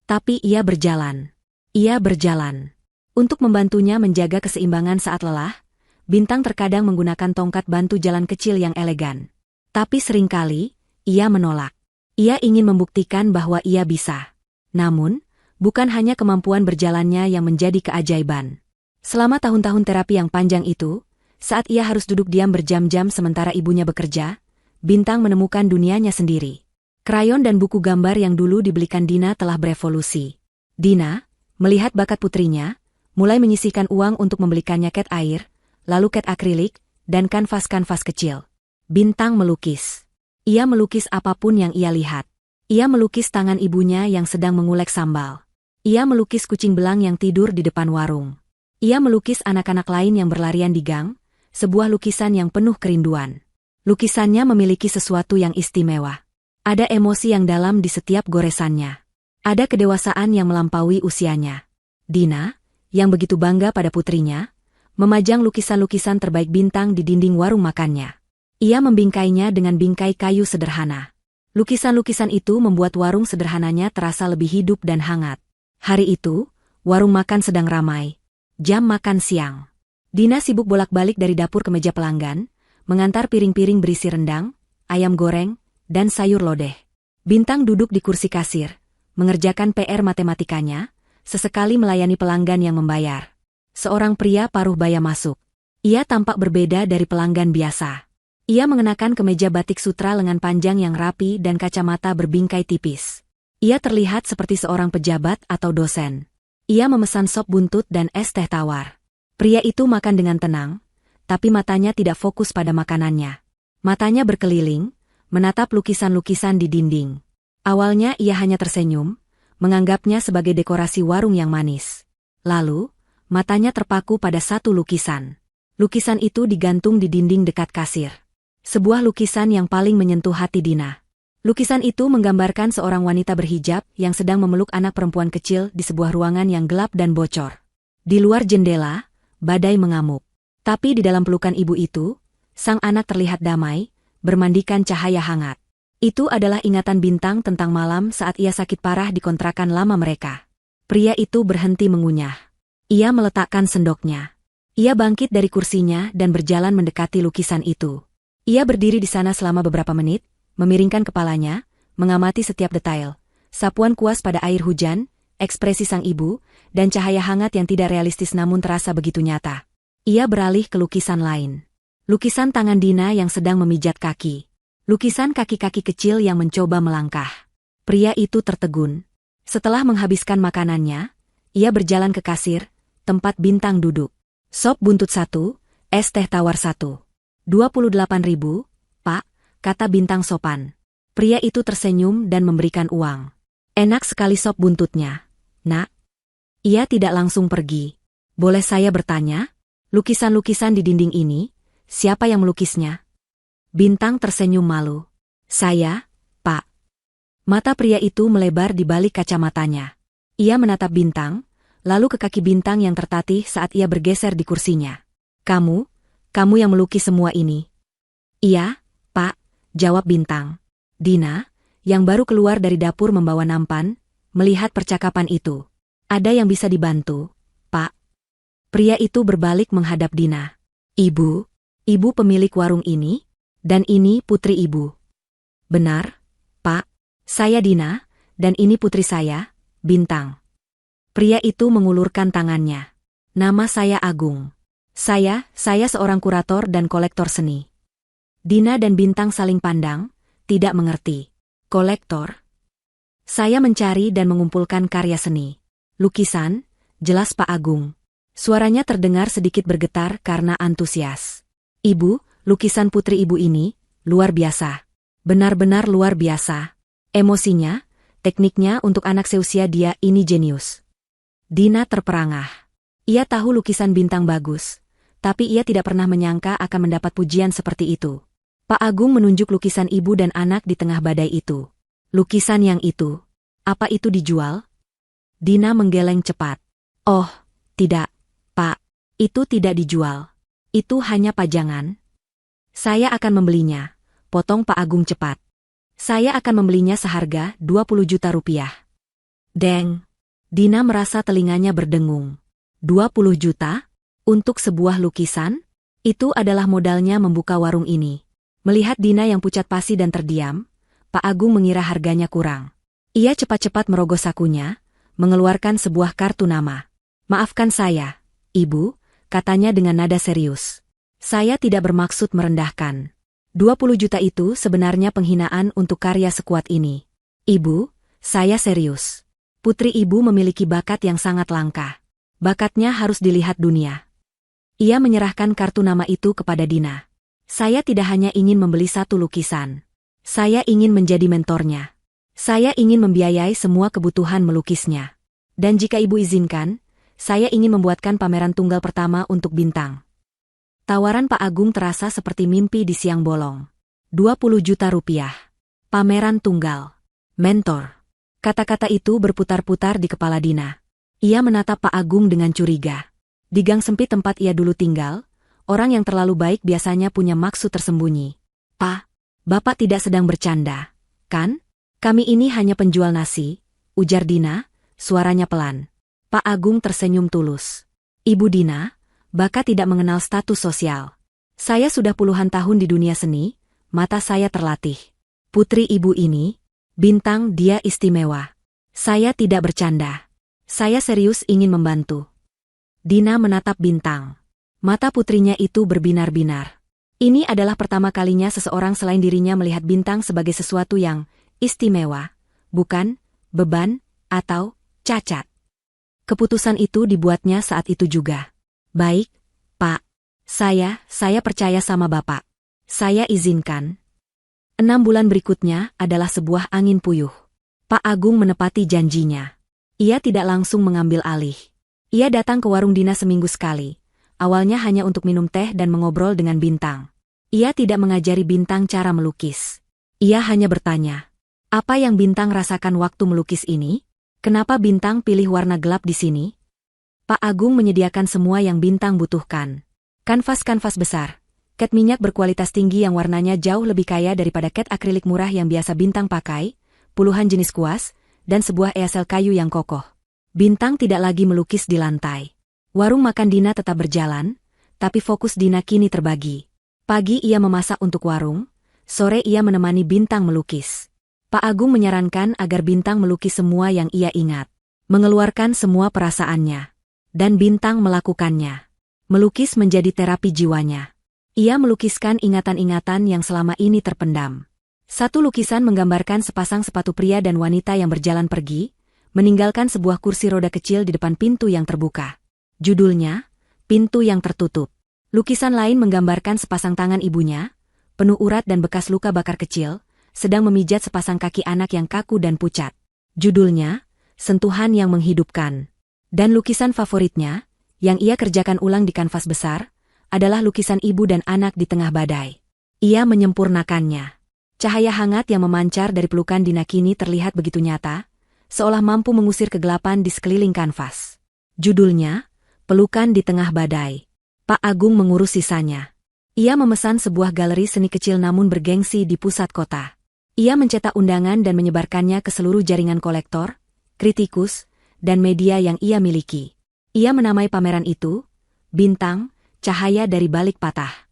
Tapi ia berjalan. Ia berjalan. Untuk membantunya menjaga keseimbangan saat lelah, Bintang terkadang menggunakan tongkat bantu jalan kecil yang elegan. Tapi seringkali, ia menolak. Ia ingin membuktikan bahwa ia bisa. Namun, bukan hanya kemampuan berjalannya yang menjadi keajaiban. Selama tahun-tahun terapi yang panjang itu, saat ia harus duduk diam berjam-jam sementara ibunya bekerja, Bintang menemukan dunianya sendiri. Krayon dan buku gambar yang dulu dibelikan Dina telah berevolusi. Dina, melihat bakat putrinya, mulai menyisihkan uang untuk membelikannya cat air, lalu cat akrilik, dan kanvas-kanvas kecil. Bintang melukis. Ia melukis apapun yang ia lihat. Ia melukis tangan ibunya yang sedang mengulek sambal. Ia melukis kucing belang yang tidur di depan warung. Ia melukis anak-anak lain yang berlarian di gang, sebuah lukisan yang penuh kerinduan. Lukisannya memiliki sesuatu yang istimewa. Ada emosi yang dalam di setiap goresannya. Ada kedewasaan yang melampaui usianya. Dina, yang begitu bangga pada putrinya, memajang lukisan-lukisan terbaik Bintang di dinding warung makannya. Ia membingkainya dengan bingkai kayu sederhana. Lukisan-lukisan itu membuat warung sederhananya terasa lebih hidup dan hangat. Hari itu, warung makan sedang ramai. Jam makan siang. Dina sibuk bolak-balik dari dapur ke meja pelanggan, mengantar piring-piring berisi rendang, ayam goreng, dan sayur lodeh. Bintang duduk di kursi kasir, mengerjakan PR matematikanya, sesekali melayani pelanggan yang membayar. Seorang pria paruh baya masuk. Ia tampak berbeda dari pelanggan biasa. Ia mengenakan kemeja batik sutra lengan panjang yang rapi dan kacamata berbingkai tipis. Ia terlihat seperti seorang pejabat atau dosen. Ia memesan sop buntut dan es teh tawar. Pria itu makan dengan tenang, tapi matanya tidak fokus pada makanannya. Matanya berkeliling, menatap lukisan-lukisan di dinding. Awalnya ia hanya tersenyum, menganggapnya sebagai dekorasi warung yang manis. Lalu, matanya terpaku pada satu lukisan. Lukisan itu digantung di dinding dekat kasir. Sebuah lukisan yang paling menyentuh hati Dina. Lukisan itu menggambarkan seorang wanita berhijab yang sedang memeluk anak perempuan kecil di sebuah ruangan yang gelap dan bocor. Di luar jendela, badai mengamuk. Tapi di dalam pelukan ibu itu, sang anak terlihat damai, bermandikan cahaya hangat. Itu adalah ingatan Bintang tentang malam saat ia sakit parah di kontrakan lama mereka. Pria itu berhenti mengunyah. Ia meletakkan sendoknya. Ia bangkit dari kursinya dan berjalan mendekati lukisan itu. Ia berdiri di sana selama beberapa menit, memiringkan kepalanya, mengamati setiap detail. Sapuan kuas pada air hujan, ekspresi sang ibu, dan cahaya hangat yang tidak realistis namun terasa begitu nyata. Ia beralih ke lukisan lain. Lukisan tangan Dina yang sedang memijat kaki. Lukisan kaki-kaki kecil yang mencoba melangkah. Pria itu tertegun. Setelah menghabiskan makanannya, ia berjalan ke kasir, tempat Bintang duduk. Sop buntut 1, es teh tawar 1. 28.000, Pak, kata Bintang sopan. Pria itu tersenyum dan memberikan uang. Enak sekali sop buntutnya, Nak. Ia tidak langsung pergi. Boleh saya bertanya? Lukisan-lukisan di dinding ini, siapa yang melukisnya? Bintang tersenyum malu. Saya, Pak. Mata pria itu melebar di balik kacamatanya. Ia menatap Bintang, lalu ke kaki Bintang yang tertatih saat ia bergeser di kursinya. Kamu yang melukis semua ini? Iya, Pak, jawab Bintang. Dina, yang baru keluar dari dapur membawa nampan, melihat percakapan itu. Ada yang bisa dibantu, Pak? Pria itu berbalik menghadap Dina. Ibu pemilik warung ini? Dan ini putri ibu. Benar, Pak. Saya Dina, dan ini putri saya, Bintang. Pria itu mengulurkan tangannya. Nama saya Agung. Saya seorang kurator dan kolektor seni. Dina dan Bintang saling pandang, tidak mengerti. Kolektor? Saya mencari dan mengumpulkan karya seni. Lukisan, Jelas Pak Agung. Suaranya terdengar sedikit bergetar karena antusias. Ibu, lukisan putri ibu ini, luar biasa. Benar-benar luar biasa. Emosinya, tekniknya untuk anak seusia dia ini jenius. Dina terperangah. Ia tahu lukisan bintang bagus, tapi ia tidak pernah menyangka akan mendapat pujian seperti itu. Pak Agung menunjuk lukisan ibu dan anak di tengah badai itu. Lukisan yang itu, apa itu dijual? Dina menggeleng cepat. Oh, tidak, Pak. Itu tidak dijual. Itu hanya pajangan. Saya akan membelinya, potong Pak Agung cepat. Saya akan membelinya seharga 20 juta rupiah. Deng. Dina merasa telinganya berdengung. 20 juta? Untuk sebuah lukisan? Itu adalah modalnya membuka warung ini. Melihat Dina yang pucat pasi dan terdiam, Pak Agung mengira harganya kurang. Ia cepat-cepat merogoh sakunya, mengeluarkan sebuah kartu nama. Maafkan saya, Ibu, katanya dengan nada serius. Saya tidak bermaksud merendahkan. 20 juta itu sebenarnya penghinaan untuk karya sekuat ini. Ibu, saya serius. Putri ibu memiliki bakat yang sangat langka. Bakatnya harus dilihat dunia. Ia menyerahkan kartu nama itu kepada Dina. Saya tidak hanya ingin membeli satu lukisan. Saya ingin menjadi mentornya. Saya ingin membiayai semua kebutuhan melukisnya. Dan jika ibu izinkan, saya ingin membuatkan pameran tunggal pertama untuk Bintang. Tawaran Pak Agung terasa seperti mimpi di siang bolong. 20 juta rupiah. Pameran tunggal. Mentor. Kata-kata itu berputar-putar di kepala Dina. Ia menatap Pak Agung dengan curiga. Di gang sempit tempat ia dulu tinggal, orang yang terlalu baik biasanya punya maksud tersembunyi. Pak, Bapak tidak sedang bercanda, kan? Kami ini hanya penjual nasi, ujar Dina, suaranya pelan. Pak Agung tersenyum tulus. Ibu Dina, Bapak tidak mengenal status sosial. Saya sudah puluhan tahun di dunia seni, mata saya terlatih. Putri ibu ini, Bintang, dia istimewa. Saya tidak bercanda. Saya serius ingin membantu. Dina menatap Bintang. Mata putrinya itu berbinar-binar. Ini adalah pertama kalinya seseorang selain dirinya melihat Bintang sebagai sesuatu yang istimewa, bukan beban atau cacat. Keputusan itu dibuatnya saat itu juga. Baik, Pak. Saya percaya sama Bapak. Saya izinkan. 6 bulan berikutnya adalah sebuah angin puyuh. Pak Agung menepati janjinya. Ia tidak langsung mengambil alih. Ia datang ke warung Dina seminggu sekali. Awalnya hanya untuk minum teh dan mengobrol dengan Bintang. Ia tidak mengajari Bintang cara melukis. Ia hanya bertanya, apa yang Bintang rasakan waktu melukis ini? Kenapa Bintang pilih warna gelap di sini? Pak Agung menyediakan semua yang Bintang butuhkan. Kanvas-kanvas besar, cat minyak berkualitas tinggi yang warnanya jauh lebih kaya daripada cat akrilik murah yang biasa Bintang pakai, puluhan jenis kuas, dan sebuah easel kayu yang kokoh. Bintang tidak lagi melukis di lantai. Warung makan Dina tetap berjalan, tapi fokus Dina kini terbagi. Pagi ia memasak untuk warung, sore ia menemani Bintang melukis. Pak Agung menyarankan agar Bintang melukis semua yang ia ingat, mengeluarkan semua perasaannya. Dan Bintang melakukannya. Melukis menjadi terapi jiwanya. Ia melukiskan ingatan-ingatan yang selama ini terpendam. Satu lukisan menggambarkan sepasang sepatu pria dan wanita yang berjalan pergi, meninggalkan sebuah kursi roda kecil di depan pintu yang terbuka. Judulnya, Pintu yang Tertutup. Lukisan lain menggambarkan sepasang tangan ibunya, penuh urat dan bekas luka bakar kecil, sedang memijat sepasang kaki anak yang kaku dan pucat. Judulnya, Sentuhan yang Menghidupkan. Dan lukisan favoritnya, yang ia kerjakan ulang di kanvas besar, adalah lukisan ibu dan anak di tengah badai. Ia menyempurnakannya. Cahaya hangat yang memancar dari pelukan Dina kini terlihat begitu nyata, seolah mampu mengusir kegelapan di sekeliling kanvas. Judulnya, Pelukan di Tengah Badai. Pak Agung mengurus sisanya. Ia memesan sebuah galeri seni kecil namun bergengsi di pusat kota. Ia mencetak undangan dan menyebarkannya ke seluruh jaringan kolektor, kritikus, dan media yang ia miliki. Ia menamai pameran itu, Bintang, Cahaya dari Balik Patah.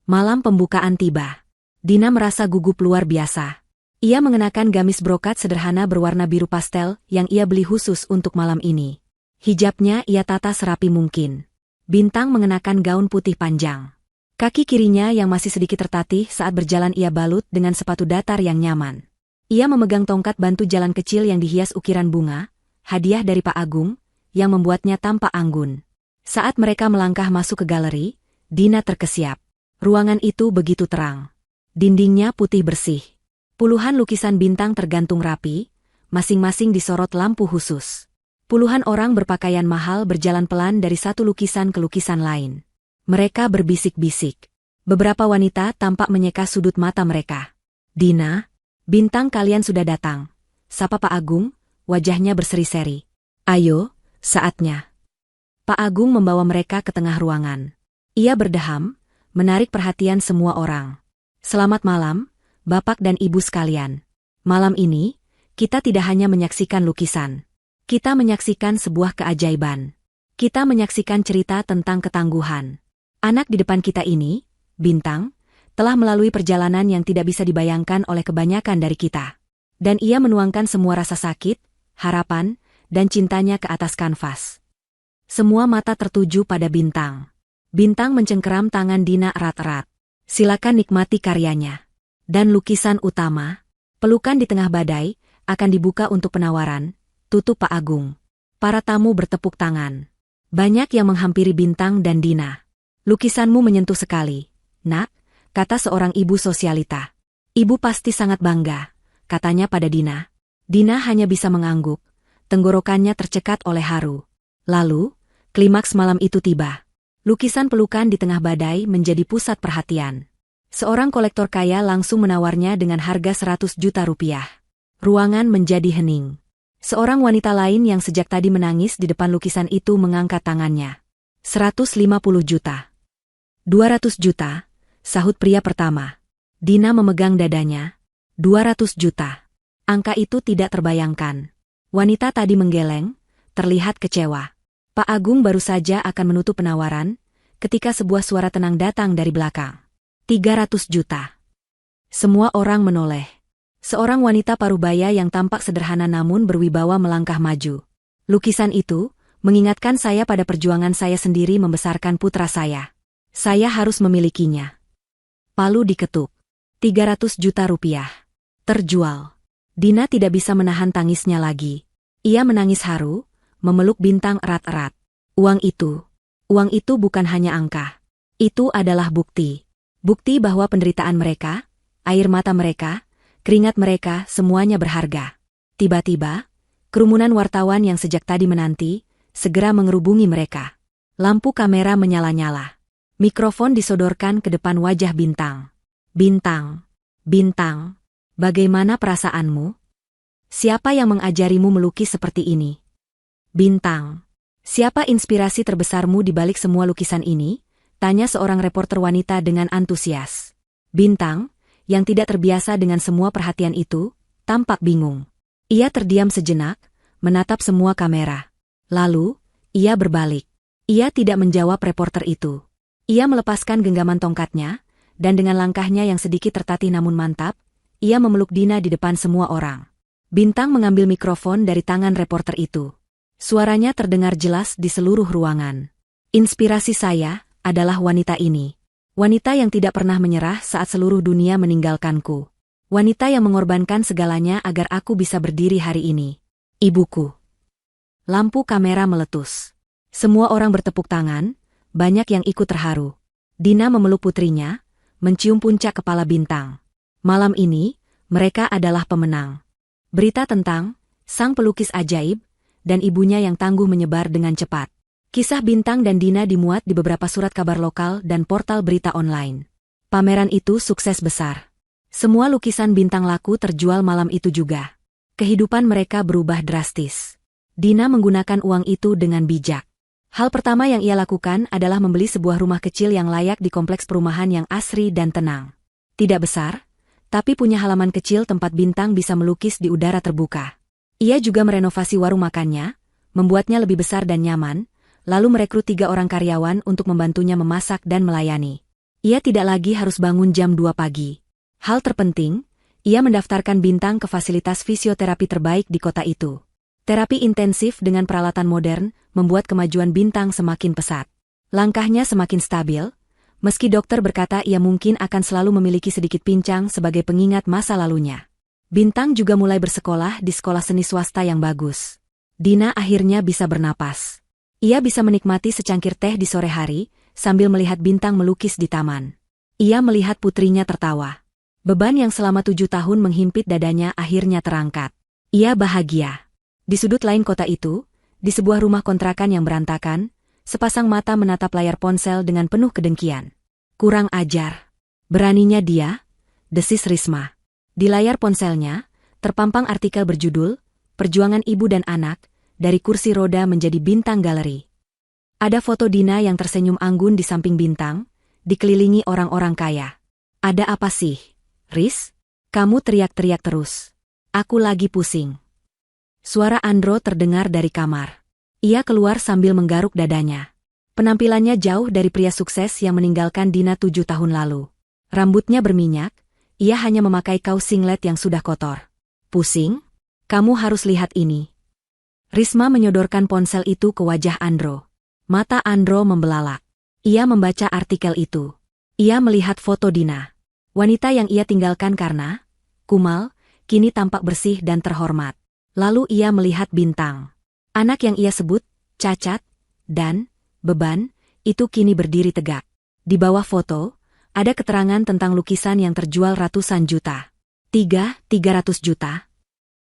Malam pembukaan tiba. Dina merasa gugup luar biasa. Ia mengenakan gamis brokat sederhana berwarna biru pastel yang ia beli khusus untuk malam ini. Hijabnya ia tata serapi mungkin. Bintang mengenakan gaun putih panjang. Kaki kirinya yang masih sedikit tertatih saat berjalan ia balut dengan sepatu datar yang nyaman. Ia memegang tongkat bantu jalan kecil yang dihias ukiran bunga, hadiah dari Pak Agung, yang membuatnya tampak anggun. Saat mereka melangkah masuk ke galeri, Dina terkesiap. Ruangan itu begitu terang. Dindingnya putih bersih. Puluhan lukisan bintang tergantung rapi, masing-masing disorot lampu khusus. Puluhan orang berpakaian mahal berjalan pelan dari satu lukisan ke lukisan lain. Mereka berbisik-bisik. Beberapa wanita tampak menyeka sudut mata mereka. "Dina, bintang kalian sudah datang," sapa Pak Agung, wajahnya berseri-seri. "Ayo, saatnya." Pak Agung membawa mereka ke tengah ruangan. Ia berdeham, menarik perhatian semua orang. "Selamat malam, Bapak dan Ibu sekalian. Malam ini, kita tidak hanya menyaksikan lukisan. Kita menyaksikan sebuah keajaiban. Kita menyaksikan cerita tentang ketangguhan. Anak di depan kita ini, Bintang, telah melalui perjalanan yang tidak bisa dibayangkan oleh kebanyakan dari kita. Dan ia menuangkan semua rasa sakit, harapan, dan cintanya ke atas kanvas." Semua mata tertuju pada Bintang. Bintang mencengkeram tangan Dina erat-erat. "Silakan nikmati karyanya." Dan lukisan utama, "Pelukan di Tengah Badai," akan dibuka untuk penawaran, tutup Pak Agung. Para tamu bertepuk tangan. Banyak yang menghampiri Bintang dan Dina. "Lukisanmu menyentuh sekali, Nak," kata seorang ibu sosialita. "Ibu pasti sangat bangga," katanya pada Dina. Dina hanya bisa mengangguk, tenggorokannya tercekat oleh haru. Lalu, klimaks malam itu tiba. Lukisan Pelukan di Tengah Badai menjadi pusat perhatian. Seorang kolektor kaya langsung menawarnya dengan harga 100 juta rupiah. Ruangan menjadi hening. Seorang wanita lain yang sejak tadi menangis di depan lukisan itu mengangkat tangannya. 150 juta. 200 juta, sahut pria pertama. Dina memegang dadanya. 200 juta. Angka itu tidak terbayangkan. Wanita tadi menggeleng, terlihat kecewa. Pak Agung baru saja akan menutup penawaran, ketika sebuah suara tenang datang dari belakang. 300 juta. Semua orang menoleh. Seorang wanita parubaya yang tampak sederhana namun berwibawa melangkah maju. "Lukisan itu mengingatkan saya pada perjuangan saya sendiri membesarkan putra saya. Saya harus memilikinya." Palu diketuk. 300 juta rupiah. Terjual. Dina tidak bisa menahan tangisnya lagi. Ia menangis haru, memeluk Bintang erat-erat. Uang itu bukan hanya angka. Itu adalah bukti. Bukti bahwa penderitaan mereka, air mata mereka, keringat mereka semuanya berharga. Tiba-tiba, kerumunan wartawan yang sejak tadi menanti, segera mengerubungi mereka. Lampu kamera menyala-nyala. Mikrofon disodorkan ke depan wajah Bintang. "Bintang, Bintang, bagaimana perasaanmu? Siapa yang mengajarimu melukis seperti ini? Bintang, siapa inspirasi terbesarmu di balik semua lukisan ini?" tanya seorang reporter wanita dengan antusias. Bintang, yang tidak terbiasa dengan semua perhatian itu, tampak bingung. Ia terdiam sejenak, menatap semua kamera. Lalu, ia berbalik. Ia tidak menjawab reporter itu. Ia melepaskan genggaman tongkatnya, dan dengan langkahnya yang sedikit tertatih namun mantap, ia memeluk Dina di depan semua orang. Bintang mengambil mikrofon dari tangan reporter itu. Suaranya terdengar jelas di seluruh ruangan. "Inspirasi saya adalah wanita ini. Wanita yang tidak pernah menyerah saat seluruh dunia meninggalkanku. Wanita yang mengorbankan segalanya agar aku bisa berdiri hari ini. Ibuku." Lampu kamera meletus. Semua orang bertepuk tangan, banyak yang ikut terharu. Dina memeluk putrinya, mencium puncak kepala Bintang. Malam ini, mereka adalah pemenang. Berita tentang sang pelukis ajaib dan ibunya yang tangguh menyebar dengan cepat. Kisah Bintang dan Dina dimuat di beberapa surat kabar lokal dan portal berita online. Pameran itu sukses besar. Semua lukisan Bintang laku terjual malam itu juga. Kehidupan mereka berubah drastis. Dina menggunakan uang itu dengan bijak. Hal pertama yang ia lakukan adalah membeli sebuah rumah kecil yang layak di kompleks perumahan yang asri dan tenang. Tidak besar, tapi punya halaman kecil tempat Bintang bisa melukis di udara terbuka. Ia juga merenovasi warung makannya, membuatnya lebih besar dan nyaman, lalu merekrut 3 orang karyawan untuk membantunya memasak dan melayani. Ia tidak lagi harus bangun jam 2 pagi. Hal terpenting, ia mendaftarkan Bintang ke fasilitas fisioterapi terbaik di kota itu. Terapi intensif dengan peralatan modern membuat kemajuan Bintang semakin pesat. Langkahnya semakin stabil, meski dokter berkata ia mungkin akan selalu memiliki sedikit pincang sebagai pengingat masa lalunya. Bintang juga mulai bersekolah di sekolah seni swasta yang bagus. Dina akhirnya bisa bernapas. Ia bisa menikmati secangkir teh di sore hari, sambil melihat bintang melukis di taman. Ia melihat putrinya tertawa. Beban yang selama 7 tahun menghimpit dadanya akhirnya terangkat. Ia bahagia. Di sudut lain kota itu, di sebuah rumah kontrakan yang berantakan, sepasang mata menatap layar ponsel dengan penuh kedengkian. Kurang ajar. Beraninya dia, desis Risma. Di layar ponselnya, terpampang artikel berjudul, Perjuangan Ibu dan Anak, dari kursi roda menjadi bintang galeri. Ada foto Dina yang tersenyum anggun di samping bintang, dikelilingi orang-orang kaya. Ada apa sih, Riz? Kamu teriak-teriak terus. Aku lagi pusing. Suara Andro terdengar dari kamar. Ia keluar sambil menggaruk dadanya. Penampilannya jauh dari pria sukses yang meninggalkan Dina 7 tahun lalu. Rambutnya berminyak, ia hanya memakai kaos singlet yang sudah kotor. Pusing? Kamu harus lihat ini. Risma menyodorkan ponsel itu ke wajah Andro. Mata Andro membelalak. Ia membaca artikel itu. Ia melihat foto Dina. Wanita yang ia tinggalkan karena kumal, kini tampak bersih dan terhormat. Lalu ia melihat bintang. Anak yang ia sebut cacat dan beban, itu kini berdiri tegak. Di bawah foto, ada keterangan tentang lukisan yang terjual ratusan juta. 300 juta.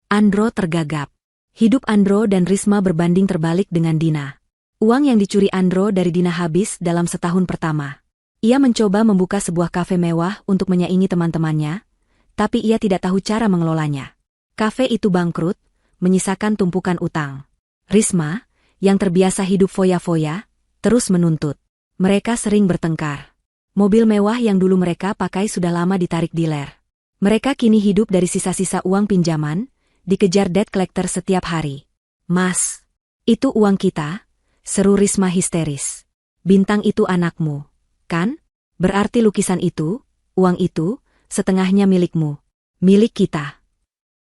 Andro tergagap. Hidup Andro dan Risma berbanding terbalik dengan Dina. Uang yang dicuri Andro dari Dina habis dalam setahun pertama. Ia mencoba membuka sebuah kafe mewah untuk menyaingi teman-temannya, tapi ia tidak tahu cara mengelolanya. Kafe itu bangkrut, menyisakan tumpukan utang. Risma, yang terbiasa hidup foya-foya, terus menuntut. Mereka sering bertengkar. Mobil mewah yang dulu mereka pakai sudah lama ditarik diler. Mereka kini hidup dari sisa-sisa uang pinjaman, dikejar debt collector setiap hari. Mas, itu uang kita, seru Risma histeris. Bintang itu anakmu, kan? Berarti lukisan itu, uang itu, setengahnya milikmu. Milik kita.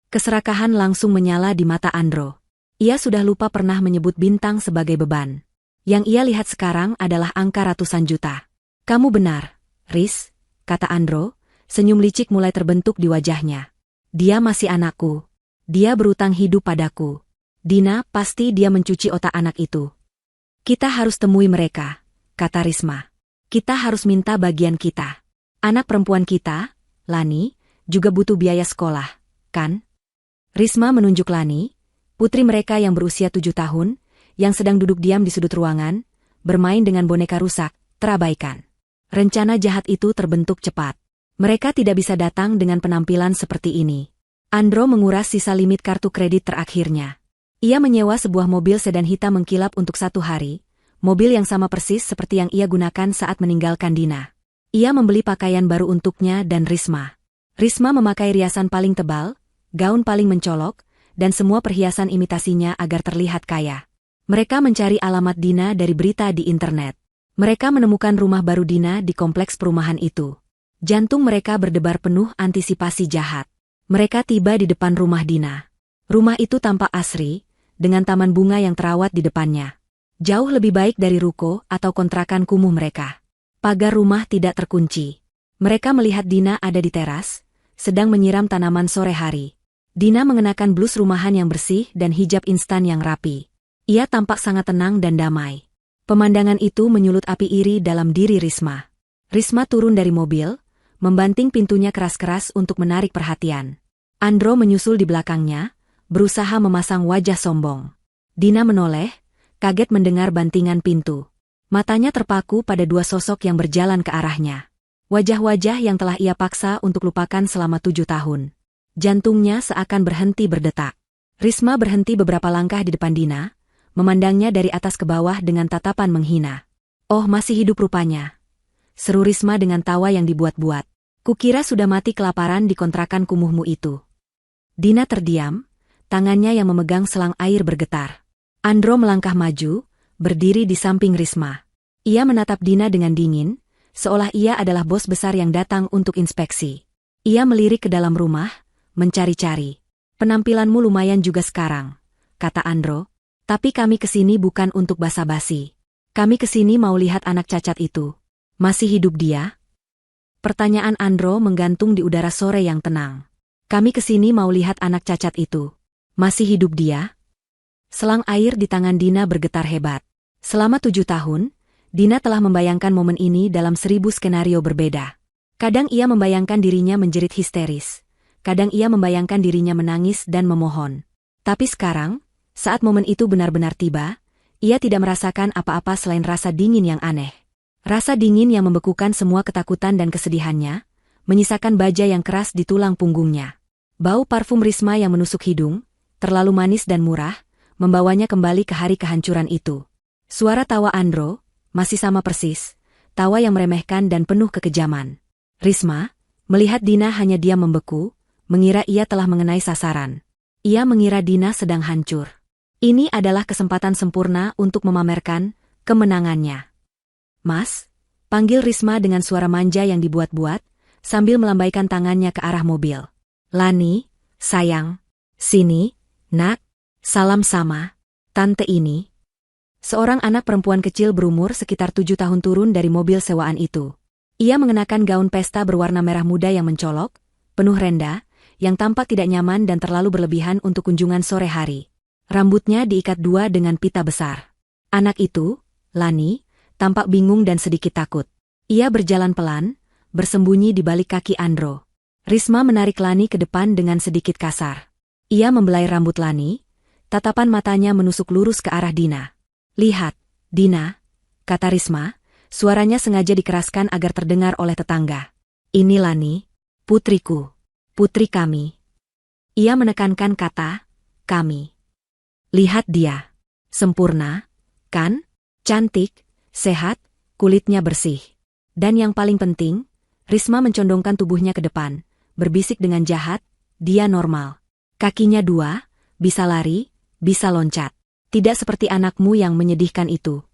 Keserakahan langsung menyala di mata Andro. Ia sudah lupa pernah menyebut bintang sebagai beban. Yang ia lihat sekarang adalah angka ratusan juta. Kamu benar, Riz, kata Andro, senyum licik mulai terbentuk di wajahnya. Dia masih anakku. Dia berutang hidup padaku. Dina, pasti dia mencuci otak anak itu. Kita harus temui mereka, kata Risma. Kita harus minta bagian kita. Anak perempuan kita, Lani, juga butuh biaya sekolah, kan? Risma menunjuk Lani, putri mereka yang berusia 7 tahun, yang sedang duduk diam di sudut ruangan, bermain dengan boneka rusak, terabaikan. Rencana jahat itu terbentuk cepat. Mereka tidak bisa datang dengan penampilan seperti ini. Andro menguras sisa limit kartu kredit terakhirnya. Ia menyewa sebuah mobil sedan hitam mengkilap untuk 1 hari, mobil yang sama persis seperti yang ia gunakan saat meninggalkan Dina. Ia membeli pakaian baru untuknya dan Risma. Risma memakai riasan paling tebal, gaun paling mencolok, dan semua perhiasan imitasinya agar terlihat kaya. Mereka mencari alamat Dina dari berita di internet. Mereka menemukan rumah baru Dina di kompleks perumahan itu. Jantung mereka berdebar penuh antisipasi jahat. Mereka tiba di depan rumah Dina. Rumah itu tampak asri, dengan taman bunga yang terawat di depannya. Jauh lebih baik dari ruko atau kontrakan kumuh mereka. Pagar rumah tidak terkunci. Mereka melihat Dina ada di teras, sedang menyiram tanaman sore hari. Dina mengenakan blus rumahan yang bersih dan hijab instan yang rapi. Ia tampak sangat tenang dan damai. Pemandangan itu menyulut api iri dalam diri Risma. Risma turun dari mobil, membanting pintunya keras-keras untuk menarik perhatian. Andro menyusul di belakangnya, berusaha memasang wajah sombong. Dina menoleh, kaget mendengar bantingan pintu. Matanya terpaku pada 2 sosok yang berjalan ke arahnya. Wajah-wajah yang telah ia paksa untuk lupakan selama 7 tahun. Jantungnya seakan berhenti berdetak. Risma berhenti beberapa langkah di depan Dina, memandangnya dari atas ke bawah dengan tatapan menghina. Oh, masih hidup rupanya, seru Risma dengan tawa yang dibuat-buat. Kukira sudah mati kelaparan di kontrakan kumuhmu itu. Dina terdiam, tangannya yang memegang selang air bergetar. Andro melangkah maju, berdiri di samping Risma. Ia menatap Dina dengan dingin, seolah ia adalah bos besar yang datang untuk inspeksi. Ia melirik ke dalam rumah, mencari-cari. Penampilanmu lumayan juga sekarang, kata Andro. Tapi kami kesini bukan untuk basa-basi. Kami kesini mau lihat anak cacat itu. Masih hidup dia? Pertanyaan Andro menggantung di udara sore yang tenang. Kami kesini mau lihat anak cacat itu. Masih hidup dia? Selang air di tangan Dina bergetar hebat. Selama 7 tahun, Dina telah membayangkan momen ini dalam 1000 skenario berbeda. Kadang ia membayangkan dirinya menjerit histeris. Kadang ia membayangkan dirinya menangis dan memohon. Tapi sekarang, saat momen itu benar-benar tiba, ia tidak merasakan apa-apa selain rasa dingin yang aneh. Rasa dingin yang membekukan semua ketakutan dan kesedihannya, menyisakan baja yang keras di tulang punggungnya. Bau parfum Risma yang menusuk hidung, terlalu manis dan murah, membawanya kembali ke hari kehancuran itu. Suara tawa Andro, masih sama persis, tawa yang meremehkan dan penuh kekejaman. Risma, melihat Dina hanya diam membeku, mengira ia telah mengenai sasaran. Ia mengira Dina sedang hancur. Ini adalah kesempatan sempurna untuk memamerkan kemenangannya. Mas, panggil Risma dengan suara manja yang dibuat-buat, sambil melambaikan tangannya ke arah mobil. Lani, sayang, sini, nak, salam sama, tante ini. Seorang anak perempuan kecil berumur sekitar 7 tahun turun dari mobil sewaan itu. Ia mengenakan gaun pesta berwarna merah muda yang mencolok, penuh renda, yang tampak tidak nyaman dan terlalu berlebihan untuk kunjungan sore hari. Rambutnya diikat 2 dengan pita besar. Anak itu, Lani, tampak bingung dan sedikit takut. Ia berjalan pelan, bersembunyi di balik kaki Andro. Risma menarik Lani ke depan dengan sedikit kasar. Ia membelai rambut Lani, tatapan matanya menusuk lurus ke arah Dina. Lihat, Dina, kata Risma, suaranya sengaja dikeraskan agar terdengar oleh tetangga. Ini Lani, putriku, putri kami. Ia menekankan kata, kami. Lihat dia. Sempurna, kan? Cantik, sehat, kulitnya bersih. Dan yang paling penting, Risma mencondongkan tubuhnya ke depan, berbisik dengan jahat, dia normal. Kakinya 2, bisa lari, bisa loncat. Tidak seperti anakmu yang menyedihkan itu.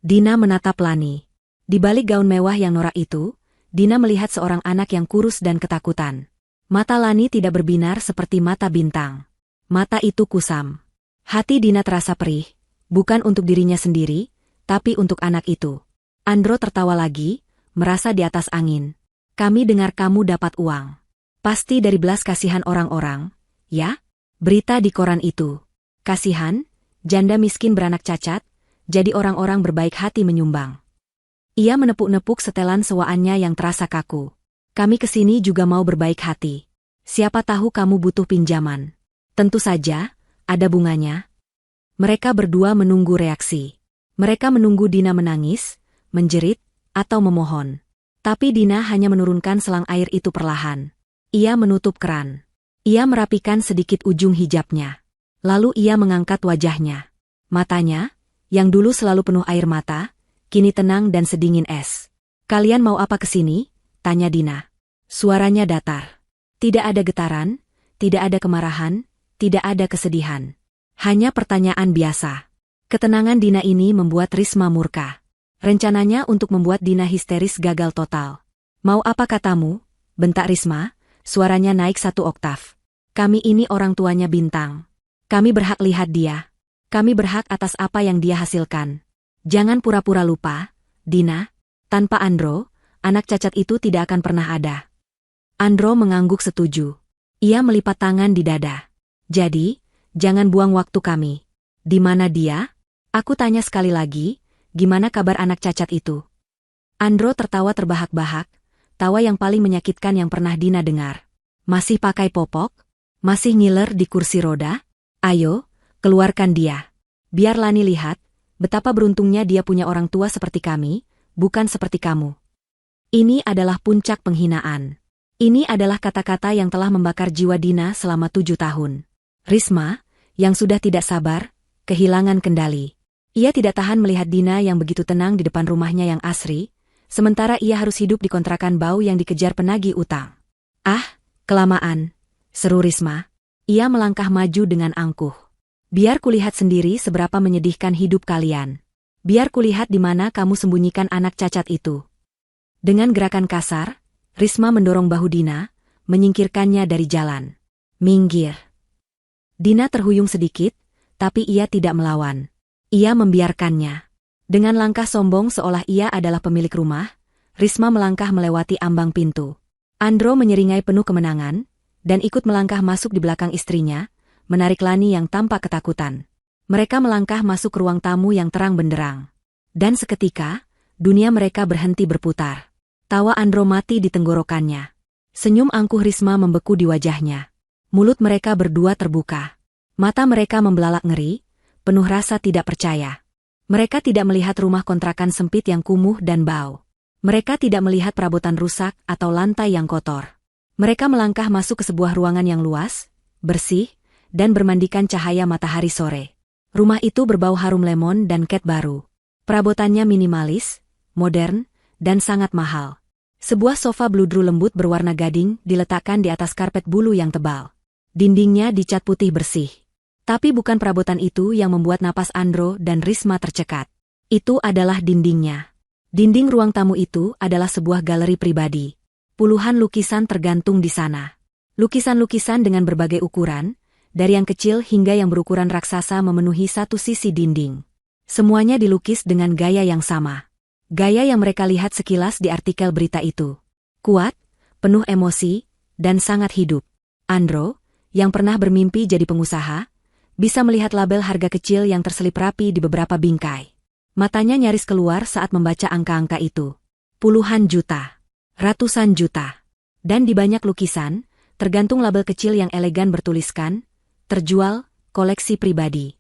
Dina menatap Lani. Di balik gaun mewah yang norak itu, Dina melihat seorang anak yang kurus dan ketakutan. Mata Lani tidak berbinar seperti mata bintang. Mata itu kusam. Hati Dina terasa perih, bukan untuk dirinya sendiri, tapi untuk anak itu. Andro tertawa lagi, merasa di atas angin. Kami dengar kamu dapat uang. Pasti dari belas kasihan orang-orang, ya? Berita di koran itu. Kasihan, janda miskin beranak cacat, jadi orang-orang berbaik hati menyumbang. Ia menepuk-nepuk setelan sewaannya yang terasa kaku. Kami kesini juga mau berbaik hati. Siapa tahu kamu butuh pinjaman. Tentu saja, ada bunganya. Mereka berdua menunggu reaksi. Mereka menunggu Dina menangis, menjerit, atau memohon. Tapi Dina hanya menurunkan selang air itu perlahan. Ia menutup keran. Ia merapikan sedikit ujung hijabnya. Lalu ia mengangkat wajahnya. Matanya, yang dulu selalu penuh air mata, kini tenang dan sedingin es. Kalian mau apa kesini? Tanya Dina. Suaranya datar. Tidak ada getaran, tidak ada kemarahan, tidak ada kesedihan. Hanya pertanyaan biasa. Ketenangan Dina ini membuat Risma murka. Rencananya untuk membuat Dina histeris gagal total. Mau apa katamu? Bentak Risma, suaranya naik 1 oktav. Kami ini orang tuanya Bintang. Kami berhak lihat dia. Kami berhak atas apa yang dia hasilkan. Jangan pura-pura lupa, Dina. Tanpa Andro, anak cacat itu tidak akan pernah ada. Andro mengangguk setuju. Ia melipat tangan di dada. Jadi, jangan buang waktu kami. Di mana dia? Aku tanya sekali lagi, gimana kabar anak cacat itu? Andro tertawa terbahak-bahak, tawa yang paling menyakitkan yang pernah Dina dengar. Masih pakai popok? Masih ngiler di kursi roda? Ayo, keluarkan dia. Biar Lani lihat, betapa beruntungnya dia punya orang tua seperti kami, bukan seperti kamu. Ini adalah puncak penghinaan. Ini adalah kata-kata yang telah membakar jiwa Dina selama 7 tahun. Risma, yang sudah tidak sabar, kehilangan kendali. Ia tidak tahan melihat Dina yang begitu tenang di depan rumahnya yang asri, sementara ia harus hidup di kontrakan bau yang dikejar penagih utang. Ah, kelamaan, seru Risma. Ia melangkah maju dengan angkuh. Biar kulihat sendiri seberapa menyedihkan hidup kalian. Biar kulihat di mana kamu sembunyikan anak cacat itu. Dengan gerakan kasar, Risma mendorong bahu Dina, menyingkirkannya dari jalan. Minggir. Dina terhuyung sedikit, tapi ia tidak melawan. Ia membiarkannya. Dengan langkah sombong seolah ia adalah pemilik rumah, Risma melangkah melewati ambang pintu. Andro menyeringai penuh kemenangan, dan ikut melangkah masuk di belakang istrinya, menarik Lani yang tampak ketakutan. Mereka melangkah masuk ruang tamu yang terang benderang. Dan seketika, dunia mereka berhenti berputar. Tawa Andro mati di tenggorokannya. Senyum angkuh Risma membeku di wajahnya. Mulut mereka berdua terbuka. Mata mereka membelalak ngeri, penuh rasa tidak percaya. Mereka tidak melihat rumah kontrakan sempit yang kumuh dan bau. Mereka tidak melihat perabotan rusak atau lantai yang kotor. Mereka melangkah masuk ke sebuah ruangan yang luas, bersih, dan bermandikan cahaya matahari sore. Rumah itu berbau harum lemon dan cat baru. Perabotannya minimalis, modern, dan sangat mahal. Sebuah sofa bludru lembut berwarna gading diletakkan di atas karpet bulu yang tebal. Dindingnya dicat putih bersih. Tapi bukan perabotan itu yang membuat napas Andro dan Risma tercekat. Itu adalah dindingnya. Dinding ruang tamu itu adalah sebuah galeri pribadi. Puluhan lukisan tergantung di sana. Lukisan-lukisan dengan berbagai ukuran, dari yang kecil hingga yang berukuran raksasa memenuhi satu sisi dinding. Semuanya dilukis dengan gaya yang sama. Gaya yang mereka lihat sekilas di artikel berita itu. Kuat, penuh emosi, dan sangat hidup. Andro, yang pernah bermimpi jadi pengusaha, bisa melihat label harga kecil yang terselip rapi di beberapa bingkai. Matanya nyaris keluar saat membaca angka-angka itu. Puluhan juta, ratusan juta. Dan di banyak lukisan, tergantung label kecil yang elegan bertuliskan, terjual, koleksi pribadi.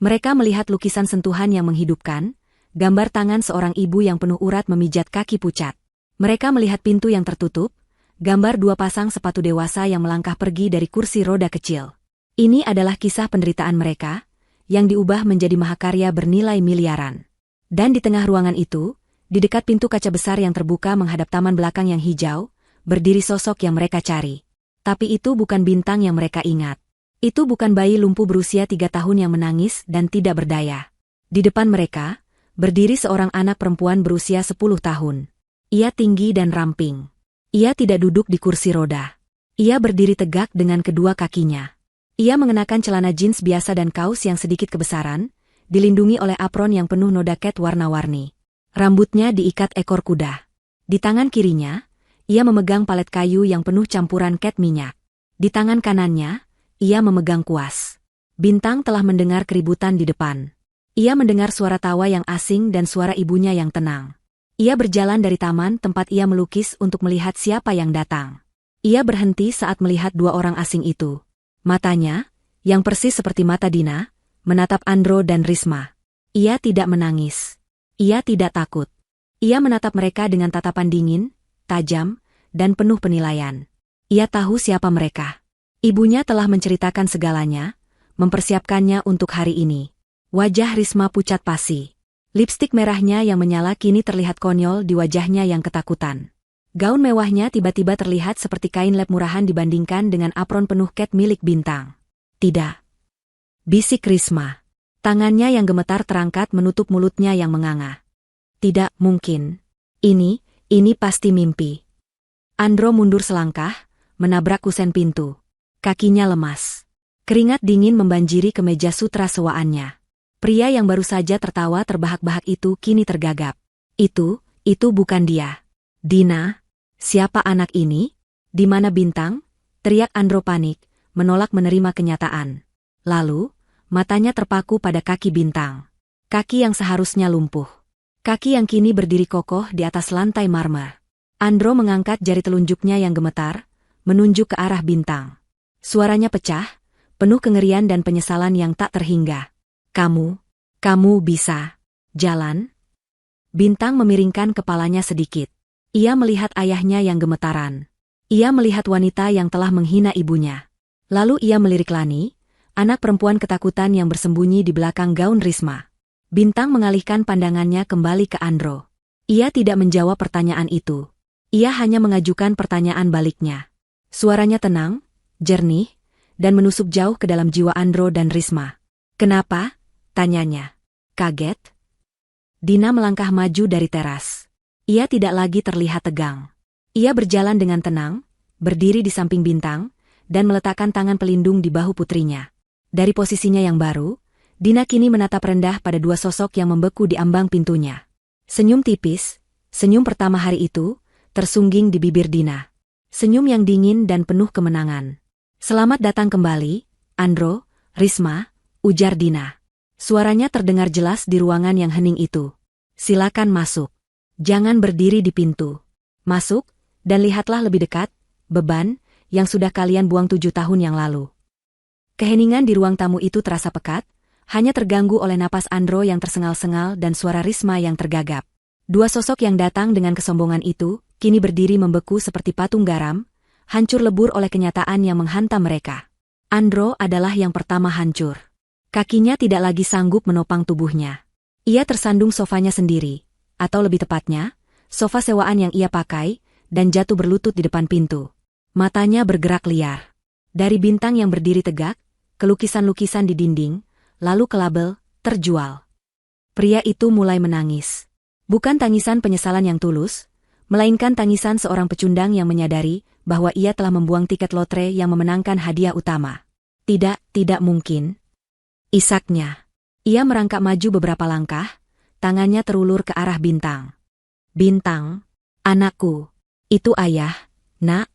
Mereka melihat lukisan sentuhan yang menghidupkan, gambar tangan seorang ibu yang penuh urat memijat kaki pucat. Mereka melihat pintu yang tertutup, gambar dua pasang sepatu dewasa yang melangkah pergi dari kursi roda kecil. Ini adalah kisah penderitaan mereka, yang diubah menjadi mahakarya bernilai miliaran. Dan di tengah ruangan itu, di dekat pintu kaca besar yang terbuka menghadap taman belakang yang hijau, berdiri sosok yang mereka cari. Tapi itu bukan bintang yang mereka ingat. Itu bukan bayi lumpuh berusia 3 tahun yang menangis dan tidak berdaya. Di depan mereka, berdiri seorang anak perempuan berusia 10 tahun. Ia tinggi dan ramping. Ia tidak duduk di kursi roda. Ia berdiri tegak dengan kedua kakinya. Ia mengenakan celana jeans biasa dan kaos yang sedikit kebesaran, dilindungi oleh apron yang penuh noda cat warna-warni. Rambutnya diikat ekor kuda. Di tangan kirinya, ia memegang palet kayu yang penuh campuran cat minyak. Di tangan kanannya, ia memegang kuas. Bintang telah mendengar keributan di depan. Ia mendengar suara tawa yang asing dan suara ibunya yang tenang. Ia berjalan dari taman tempat ia melukis untuk melihat siapa yang datang. Ia berhenti saat melihat dua orang asing itu. Matanya, yang persis seperti mata Dina, menatap Andro dan Risma. Ia tidak menangis. Ia tidak takut. Ia menatap mereka dengan tatapan dingin, tajam, dan penuh penilaian. Ia tahu siapa mereka. Ibunya telah menceritakan segalanya, mempersiapkannya untuk hari ini. Wajah Risma pucat pasi. Lipstik merahnya yang menyala kini terlihat konyol di wajahnya yang ketakutan. Gaun mewahnya tiba-tiba terlihat seperti kain lap murahan dibandingkan dengan apron penuh cat milik Bintang. Tidak. Bisik Risma. Tangannya yang gemetar terangkat menutup mulutnya yang menganga. Tidak mungkin. Ini pasti mimpi. Andro mundur selangkah, menabrak kusen pintu. Kakinya lemas. Keringat dingin membanjiri kemeja sutra sewaannya. Pria yang baru saja tertawa terbahak-bahak itu kini tergagap. Itu bukan dia. Dina, siapa anak ini? Di mana Bintang? Teriak Andro panik, menolak menerima kenyataan. Lalu, matanya terpaku pada kaki Bintang. Kaki yang seharusnya lumpuh. Kaki yang kini berdiri kokoh di atas lantai marmer. Andro mengangkat jari telunjuknya yang gemetar, menunjuk ke arah Bintang. Suaranya pecah, penuh kengerian dan penyesalan yang tak terhingga. Kamu bisa jalan? Bintang memiringkan kepalanya sedikit. Ia melihat ayahnya yang gemetaran. Ia melihat wanita yang telah menghina ibunya. Lalu ia melirik Lani, anak perempuan ketakutan yang bersembunyi di belakang gaun Risma. Bintang mengalihkan pandangannya kembali ke Andro. Ia tidak menjawab pertanyaan itu. Ia hanya mengajukan pertanyaan baliknya. Suaranya tenang, jernih, dan menusuk jauh ke dalam jiwa Andro dan Risma. Kenapa? Tanyanya. Kaget? Dina melangkah maju dari teras. Ia tidak lagi terlihat tegang. Ia berjalan dengan tenang, berdiri di samping Bintang, dan meletakkan tangan pelindung di bahu putrinya. Dari posisinya yang baru, Dina kini menatap rendah pada dua sosok yang membeku di ambang pintunya. Senyum tipis, senyum pertama hari itu, tersungging di bibir Dina. Senyum yang dingin dan penuh kemenangan. Selamat datang kembali, Andro, Risma, ujar Dina. Suaranya terdengar jelas di ruangan yang hening itu. Silakan masuk. Jangan berdiri di pintu. Masuk, dan lihatlah lebih dekat, beban, yang sudah kalian buang 7 tahun yang lalu. Keheningan di ruang tamu itu terasa pekat, hanya terganggu oleh napas Andro yang tersengal-sengal dan suara Risma yang tergagap. Dua sosok yang datang dengan kesombongan itu, kini berdiri membeku seperti patung garam, hancur lebur oleh kenyataan yang menghantam mereka. Andro adalah yang pertama hancur. Kakinya tidak lagi sanggup menopang tubuhnya. Ia tersandung sofanya sendiri, atau lebih tepatnya, sofa sewaan yang ia pakai, dan jatuh berlutut di depan pintu. Matanya bergerak liar. Dari bintang yang berdiri tegak, ke lukisan-lukisan di dinding, lalu ke label, terjual. Pria itu mulai menangis. Bukan tangisan penyesalan yang tulus, melainkan tangisan seorang pecundang yang menyadari bahwa ia telah membuang tiket lotre yang memenangkan hadiah utama. Tidak mungkin. Isaknya. Ia merangkak maju beberapa langkah, tangannya terulur ke arah bintang. Bintang, anakku. Itu ayah, nak.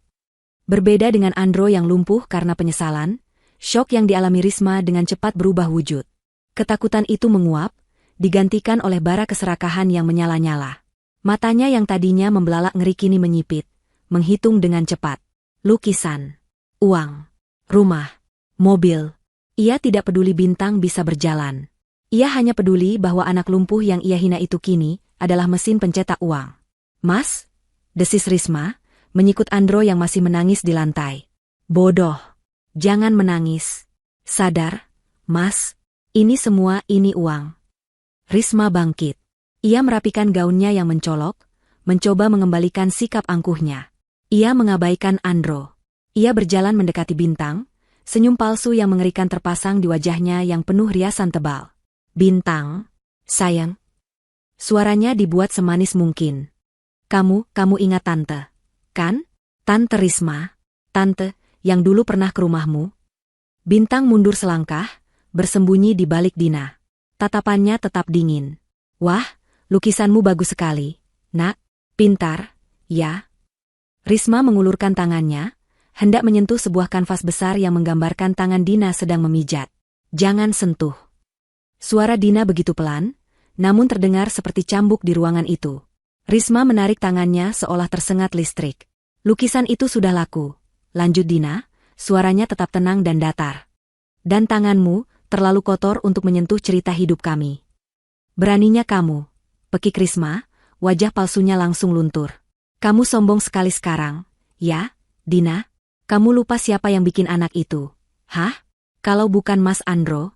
Berbeda dengan Andro yang lumpuh karena penyesalan, syok yang dialami Risma dengan cepat berubah wujud. Ketakutan itu menguap, digantikan oleh bara keserakahan yang menyala-nyala. Matanya yang tadinya membelalak ngeri kini menyipit, menghitung dengan cepat. Lukisan, uang, rumah, mobil. Ia tidak peduli bintang bisa berjalan. Ia hanya peduli bahwa anak lumpuh yang ia hina itu kini adalah mesin pencetak uang. Mas, desis Risma, menyikut Andro yang masih menangis di lantai. Bodoh. Jangan menangis. Sadar, Mas, ini semua ini uang. Risma bangkit. Ia merapikan gaunnya yang mencolok, mencoba mengembalikan sikap angkuhnya. Ia mengabaikan Andro. Ia berjalan mendekati bintang, senyum palsu yang mengerikan terpasang di wajahnya yang penuh riasan tebal. Bintang, sayang. Suaranya dibuat semanis mungkin. Kamu ingat tante, kan? Tante Risma, tante yang dulu pernah ke rumahmu. Bintang mundur selangkah, bersembunyi di balik Dina. Tatapannya tetap dingin. Wah, lukisanmu bagus sekali, nak. Pintar, ya. Risma mengulurkan tangannya, hendak menyentuh sebuah kanvas besar yang menggambarkan tangan Dina sedang memijat. Jangan sentuh. Suara Dina begitu pelan, namun terdengar seperti cambuk di ruangan itu. Risma menarik tangannya seolah tersengat listrik. Lukisan itu sudah laku, lanjut Dina, suaranya tetap tenang dan datar. Dan tanganmu terlalu kotor untuk menyentuh cerita hidup kami. Beraninya kamu, pekik Risma, wajah palsunya langsung luntur. Kamu sombong sekali sekarang, ya, Dina? Kamu lupa siapa yang bikin anak itu? Hah? Kalau bukan Mas Andro?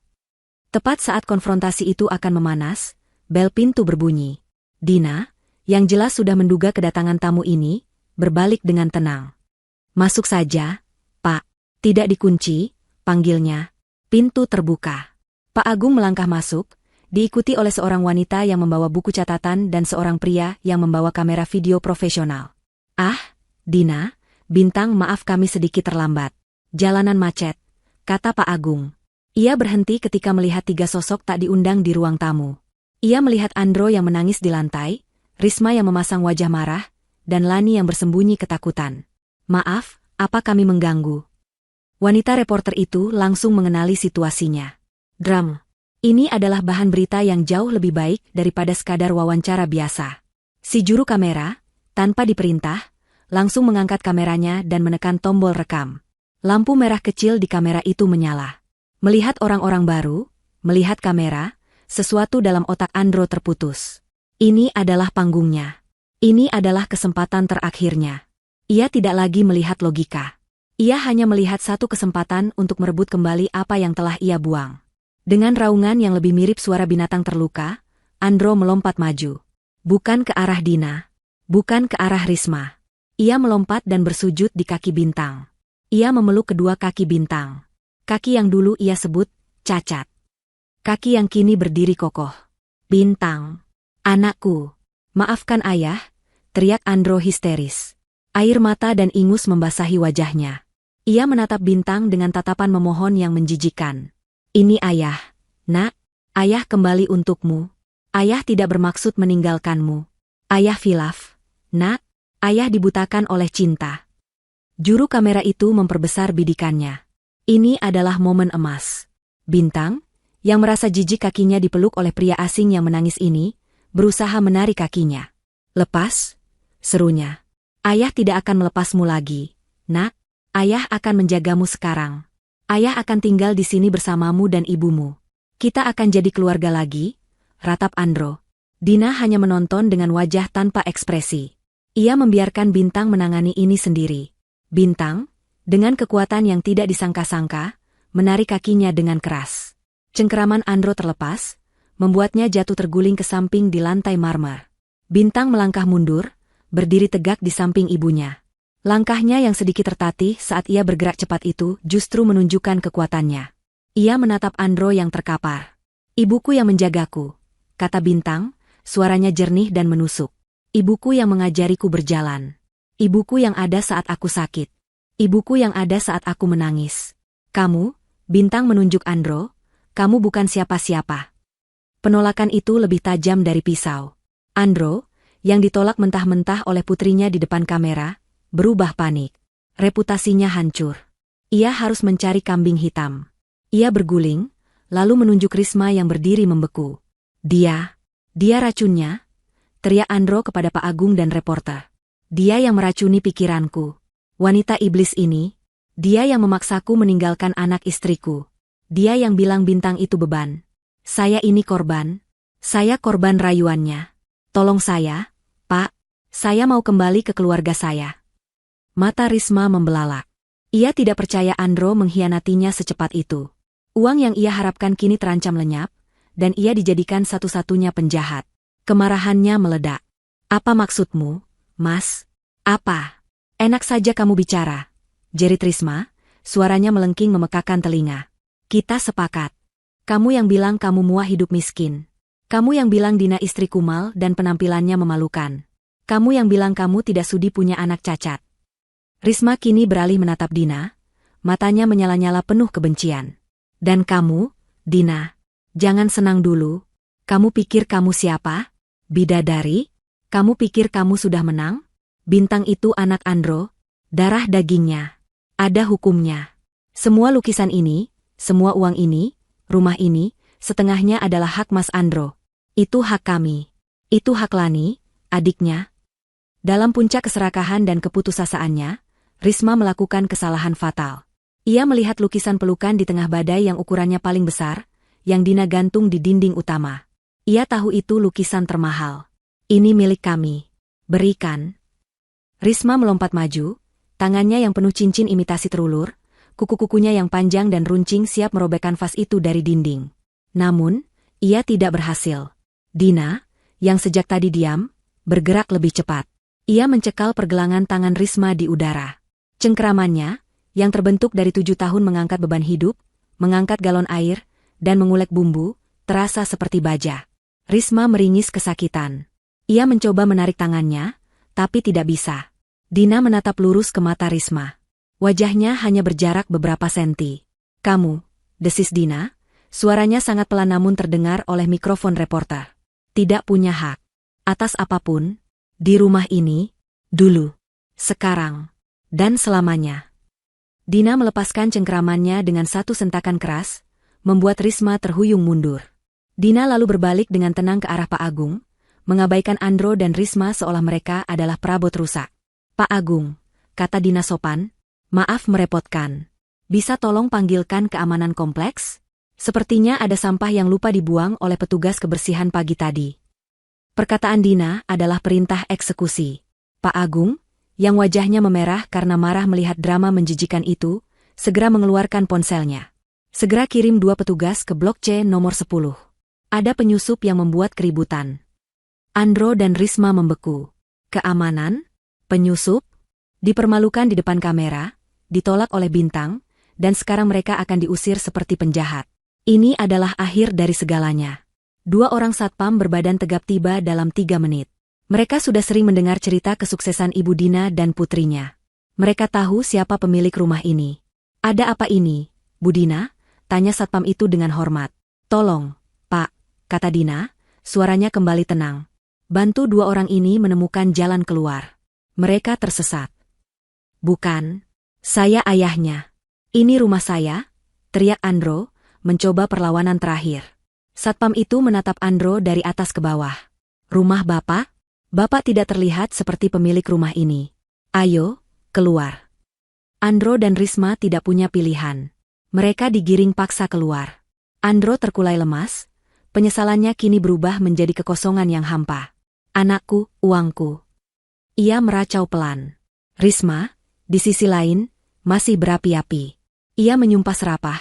Tepat saat konfrontasi itu akan memanas, bel pintu berbunyi. Dina, yang jelas sudah menduga kedatangan tamu ini, berbalik dengan tenang. Masuk saja, Pak. Tidak dikunci, panggilnya. Pintu terbuka. Pak Agung melangkah masuk, diikuti oleh seorang wanita yang membawa buku catatan dan seorang pria yang membawa kamera video profesional. Ah, Dina, Bintang, maaf kami sedikit terlambat. Jalanan macet, kata Pak Agung. Ia berhenti ketika melihat 3 sosok tak diundang di ruang tamu. Ia melihat Andro yang menangis di lantai, Risma yang memasang wajah marah, dan Lani yang bersembunyi ketakutan. Maaf, apa kami mengganggu? Wanita reporter itu langsung mengenali situasinya. Dram. Ini adalah bahan berita yang jauh lebih baik daripada sekadar wawancara biasa. Si juru kamera, tanpa diperintah, langsung mengangkat kameranya dan menekan tombol rekam. Lampu merah kecil di kamera itu menyala. Melihat orang-orang baru, melihat kamera, sesuatu dalam otak Andro terputus. Ini adalah panggungnya. Ini adalah kesempatan terakhirnya. Ia tidak lagi melihat logika. Ia hanya melihat satu kesempatan untuk merebut kembali apa yang telah ia buang. Dengan raungan yang lebih mirip suara binatang terluka, Andro melompat maju. Bukan ke arah Dina. Bukan ke arah Risma. Ia melompat dan bersujud di kaki Bintang. Ia memeluk kedua kaki Bintang. Kaki yang dulu ia sebut cacat. Kaki yang kini berdiri kokoh. Bintang. Anakku. Maafkan ayah, teriak Andro histeris. Air mata dan ingus membasahi wajahnya. Ia menatap Bintang dengan tatapan memohon yang menjijikan. Ini ayah, nak. Ayah kembali untukmu. Ayah tidak bermaksud meninggalkanmu. Ayah khilaf, nak. Ayah dibutakan oleh cinta. Juru kamera itu memperbesar bidikannya. Ini adalah momen emas. Bintang, Yang merasa jijik kakinya dipeluk oleh pria asing yang menangis ini, berusaha menarik kakinya. Lepas, serunya. Ayah tidak akan melepasmu lagi, nak. Ayah akan menjagamu sekarang. Ayah akan tinggal di sini bersamamu dan ibumu. Kita akan jadi keluarga lagi, ratap Andro. Dina hanya menonton dengan wajah tanpa ekspresi. Ia membiarkan Bintang menangani ini sendiri. Bintang, dengan kekuatan yang tidak disangka-sangka, menarik kakinya dengan keras. Cengkeraman Andro terlepas, membuatnya jatuh terguling ke samping di lantai marmer. Bintang melangkah mundur, berdiri tegak di samping ibunya. Langkahnya yang sedikit tertatih saat ia bergerak cepat itu justru menunjukkan kekuatannya. Ia menatap Andro yang terkapar. Ibuku yang menjagaku, kata Bintang, suaranya jernih dan menusuk. Ibuku yang mengajariku berjalan. Ibuku yang ada saat aku sakit. Ibuku yang ada saat aku menangis. Kamu, Bintang menunjuk Andro, kamu bukan siapa-siapa. Penolakan itu lebih tajam dari pisau. Andro, yang ditolak mentah-mentah oleh putrinya di depan kamera, berubah panik. Reputasinya hancur. Ia harus mencari kambing hitam. Ia berguling, lalu menunjuk Risma yang berdiri membeku. Dia racunnya, teriak Andro kepada Pak Agung dan reporter. Dia yang meracuni pikiranku. Wanita iblis ini, dia yang memaksaku meninggalkan anak istriku. Dia yang bilang Bintang itu beban. Saya ini korban. Saya korban rayuannya. Tolong saya, Pak. Saya mau kembali ke keluarga saya. Mata Risma membelalak. Ia tidak percaya Andro mengkhianatinya secepat itu. Uang yang ia harapkan kini terancam lenyap, dan ia dijadikan satu-satunya penjahat. Kemarahannya meledak. Apa maksudmu, Mas? Apa? Enak saja kamu bicara, jerit Risma, suaranya melengking memekakan telinga. Kita sepakat. Kamu yang bilang kamu muak hidup miskin. Kamu yang bilang Dina istri kumal dan penampilannya memalukan. Kamu yang bilang kamu tidak sudi punya anak cacat. Risma kini beralih menatap Dina, matanya menyala-nyala penuh kebencian. Dan kamu, Dina, jangan senang dulu. Kamu pikir kamu siapa? Bidadari? Kamu pikir kamu sudah menang? Bintang itu anak Andro, darah dagingnya. Ada hukumnya. Semua lukisan ini, semua uang ini, rumah ini, setengahnya adalah hak Mas Andro. Itu hak kami. Itu hak Lani, adiknya. Dalam puncak keserakahan dan keputusasaannya, Risma melakukan kesalahan fatal. Ia melihat lukisan pelukan di tengah badai yang ukurannya paling besar, yang Dina gantung di dinding utama. Ia tahu itu lukisan termahal. Ini milik kami. Berikan. Risma melompat maju, tangannya yang penuh cincin imitasi terulur, kuku-kukunya yang panjang dan runcing siap merobek kanvas itu dari dinding. Namun, ia tidak berhasil. Dina, yang sejak tadi diam, bergerak lebih cepat. Ia mencekal pergelangan tangan Risma di udara. Cengkeramannya, yang terbentuk dari 7 tahun mengangkat beban hidup, mengangkat galon air, dan mengulek bumbu, terasa seperti baja. Risma meringis kesakitan. Ia mencoba menarik tangannya, tapi tidak bisa. Dina menatap lurus ke mata Risma. Wajahnya hanya berjarak beberapa senti. Kamu, desis Dina, suaranya sangat pelan namun terdengar oleh mikrofon reporter. Tidak punya hak atas apapun, di rumah ini, dulu, sekarang, dan selamanya. Dina melepaskan cengkeramannya dengan satu sentakan keras, membuat Risma terhuyung mundur. Dina lalu berbalik dengan tenang ke arah Pak Agung, mengabaikan Andro dan Risma seolah mereka adalah perabot rusak. Pak Agung, kata Dina sopan, maaf merepotkan. Bisa tolong panggilkan keamanan kompleks? Sepertinya ada sampah yang lupa dibuang oleh petugas kebersihan pagi tadi. Perkataan Dina adalah perintah eksekusi. Pak Agung, yang wajahnya memerah karena marah melihat drama menjijikan itu, segera mengeluarkan ponselnya. Segera kirim 2 petugas ke blok C nomor 10. Ada penyusup yang membuat keributan. Andro dan Risma membeku. Keamanan? Penyusup? Dipermalukan di depan kamera, ditolak oleh Bintang, dan sekarang mereka akan diusir seperti penjahat. Ini adalah akhir dari segalanya. 2 orang satpam berbadan tegap tiba dalam 3 menit. Mereka sudah sering mendengar cerita kesuksesan Ibu Dina dan putrinya. Mereka tahu siapa pemilik rumah ini. Ada apa ini, Bu Dina? Tanya satpam itu dengan hormat. Tolong, Pak, kata Dina, suaranya kembali tenang. Bantu 2 orang ini menemukan jalan keluar. Mereka tersesat. Bukan, saya ayahnya. Ini rumah saya, teriak Andro, mencoba perlawanan terakhir. Satpam itu menatap Andro dari atas ke bawah. Rumah Bapak? Bapak tidak terlihat seperti pemilik rumah ini. Ayo, keluar. Andro dan Risma tidak punya pilihan. Mereka digiring paksa keluar. Andro terkulai lemas, penyesalannya kini berubah menjadi kekosongan yang hampa. Anakku, uangku. Ia meracau pelan. Risma, di sisi lain, masih berapi-api. Ia menyumpah serapah,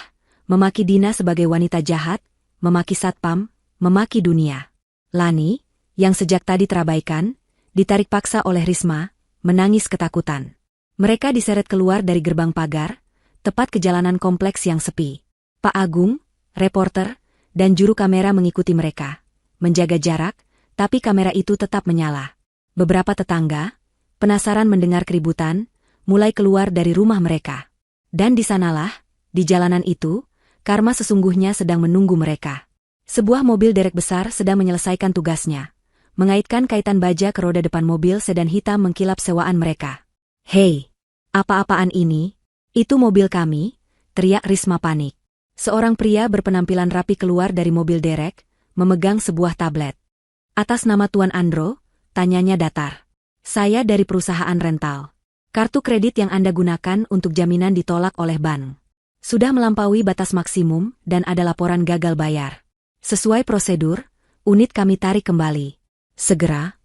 memaki Dina sebagai wanita jahat, memaki Satpam, memaki dunia. Lani, yang sejak tadi terabaikan, ditarik paksa oleh Risma, menangis ketakutan. Mereka diseret keluar dari gerbang pagar, tepat ke jalanan kompleks yang sepi. Pak Agung, reporter, dan juru kamera mengikuti mereka. Menjaga jarak, tapi kamera itu tetap menyala. Beberapa tetangga, penasaran mendengar keributan, mulai keluar dari rumah mereka. Dan di sanalah, di jalanan itu, karma sesungguhnya sedang menunggu mereka. Sebuah mobil derek besar sedang menyelesaikan tugasnya. Mengaitkan kaitan baja ke roda depan mobil sedan hitam mengkilap sewaan mereka. Hei, apa-apaan ini? Itu mobil kami, teriak Risma panik. Seorang pria berpenampilan rapi keluar dari mobil derek, memegang sebuah tablet. Atas nama Tuan Andro, tanyanya datar. Saya dari perusahaan rental. Kartu kredit yang Anda gunakan untuk jaminan ditolak oleh bank. Sudah melampaui batas maksimum dan ada laporan gagal bayar. Sesuai prosedur, unit kami tarik kembali. Segera.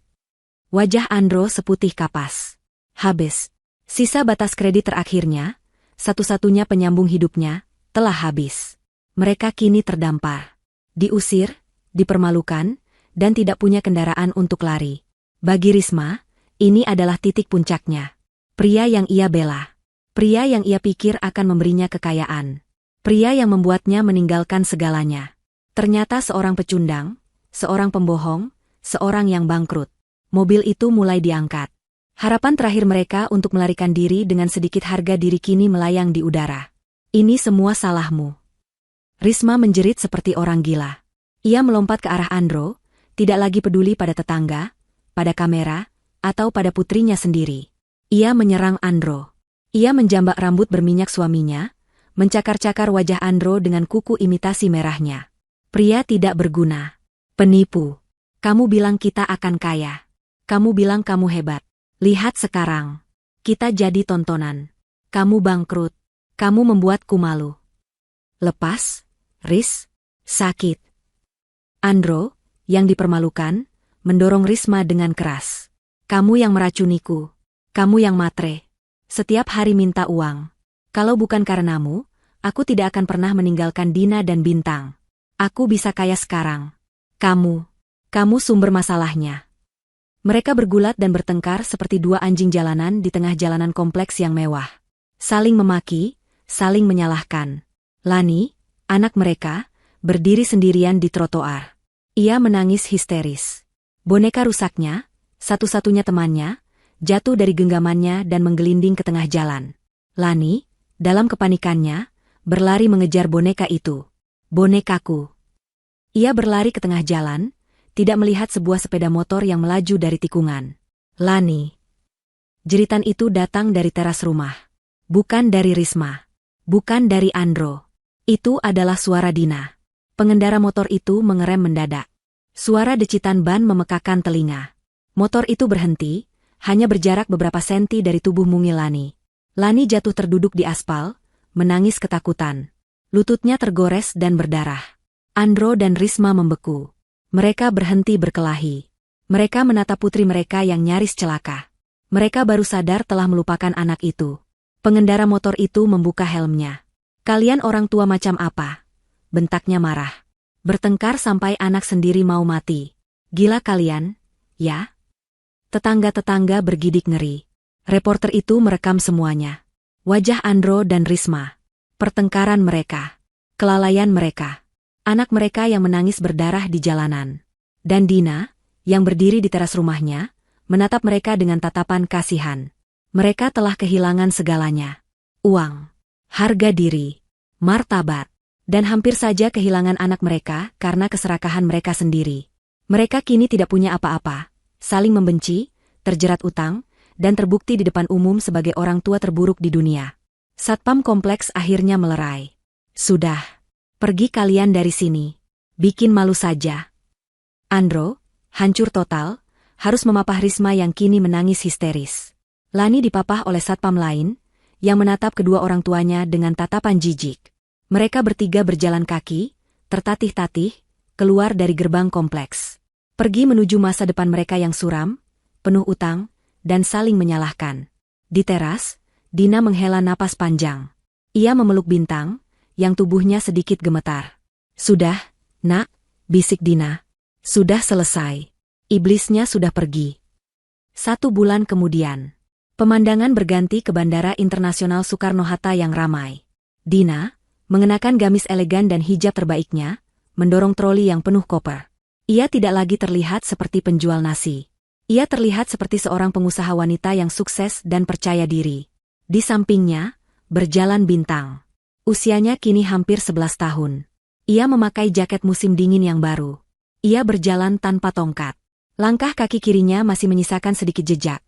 Wajah Andro seputih kapas. Habis. Sisa batas kredit terakhirnya, satu-satunya penyambung hidupnya, telah habis. Mereka kini terdampar. Diusir, dipermalukan, dan tidak punya kendaraan untuk lari. Bagi Risma, ini adalah titik puncaknya. Pria yang ia bela. Pria yang ia pikir akan memberinya kekayaan. Pria yang membuatnya meninggalkan segalanya. Ternyata seorang pecundang, seorang pembohong, seorang yang bangkrut. Mobil itu mulai diangkat. Harapan terakhir mereka untuk melarikan diri dengan sedikit harga diri kini melayang di udara. Ini semua salahmu. Risma menjerit seperti orang gila. Ia melompat ke arah Andro, tidak lagi peduli pada tetangga, pada kamera, atau pada putrinya sendiri. Ia menyerang Andro. Ia menjambak rambut berminyak suaminya, mencakar-cakar wajah Andro dengan kuku imitasi merahnya. Pria tidak berguna. Penipu. Kamu bilang kita akan kaya. Kamu bilang kamu hebat. Lihat sekarang. Kita jadi tontonan. Kamu bangkrut. Kamu membuatku malu. Lepas, Ris, sakit. Andro, yang dipermalukan, mendorong Risma dengan keras. Kamu yang meracuniku. Kamu yang matre. Setiap hari minta uang. Kalau bukan karenamu, aku tidak akan pernah meninggalkan Dina dan Bintang. Aku bisa kaya sekarang. Kamu sumber masalahnya. Mereka bergulat dan bertengkar seperti dua anjing jalanan di tengah jalanan kompleks yang mewah. Saling memaki, saling menyalahkan. Lani, anak mereka, berdiri sendirian di trotoar. Ia menangis histeris. Boneka rusaknya, satu-satunya temannya, jatuh dari genggamannya dan menggelinding ke tengah jalan. Lani, dalam kepanikannya, berlari mengejar boneka itu. Bonekaku. Ia berlari ke tengah jalan, tidak melihat sebuah sepeda motor yang melaju dari tikungan. Lani. Jeritan itu datang dari teras rumah. Bukan dari Risma. Bukan dari Andro. Itu adalah suara Dina. Pengendara motor itu mengerem mendadak. Suara decitan ban memekakan telinga. Motor itu berhenti, hanya berjarak beberapa senti dari tubuh mungil Lani. Lani jatuh terduduk di aspal, menangis ketakutan. Lututnya tergores dan berdarah. Andro dan Risma membeku. Mereka berhenti berkelahi. Mereka menatap putri mereka yang nyaris celaka. Mereka baru sadar telah melupakan anak itu. Pengendara motor itu membuka helmnya. Kalian orang tua macam apa? Bentaknya marah. Bertengkar sampai anak sendiri mau mati. Gila kalian, ya? Tetangga-tetangga bergidik ngeri. Reporter itu merekam semuanya. Wajah Andro dan Risma. Pertengkaran mereka. Kelalaian mereka. Anak mereka yang menangis berdarah di jalanan. Dan Dina, yang berdiri di teras rumahnya, menatap mereka dengan tatapan kasihan. Mereka telah kehilangan segalanya. Uang, harga diri, martabat, dan hampir saja kehilangan anak mereka karena keserakahan mereka sendiri. Mereka kini tidak punya apa-apa, saling membenci, terjerat utang, dan terbukti di depan umum sebagai orang tua terburuk di dunia. Satpam kompleks akhirnya melerai. Sudah. Pergi kalian dari sini. Bikin malu saja. Andro, hancur total, harus memapah Risma yang kini menangis histeris. Lani dipapah oleh satpam lain, yang menatap kedua orang tuanya dengan tatapan jijik. Mereka bertiga berjalan kaki, tertatih-tatih, keluar dari gerbang kompleks. Pergi menuju masa depan mereka yang suram, penuh utang, dan saling menyalahkan. Di teras, Dina menghela napas panjang. Ia memeluk Bintang, yang tubuhnya sedikit gemetar. Sudah, nak, bisik Dina. Sudah selesai. Iblisnya sudah pergi. 1 bulan kemudian. Pemandangan berganti ke Bandara Internasional Soekarno-Hatta yang ramai. Dina, mengenakan gamis elegan dan hijab terbaiknya, mendorong troli yang penuh koper. Ia tidak lagi terlihat seperti penjual nasi. Ia terlihat seperti seorang pengusaha wanita yang sukses dan percaya diri. Di sampingnya, berjalan Bintang. Usianya kini hampir 11 tahun. Ia memakai jaket musim dingin yang baru. Ia berjalan tanpa tongkat. Langkah kaki kirinya masih menyisakan sedikit jejak.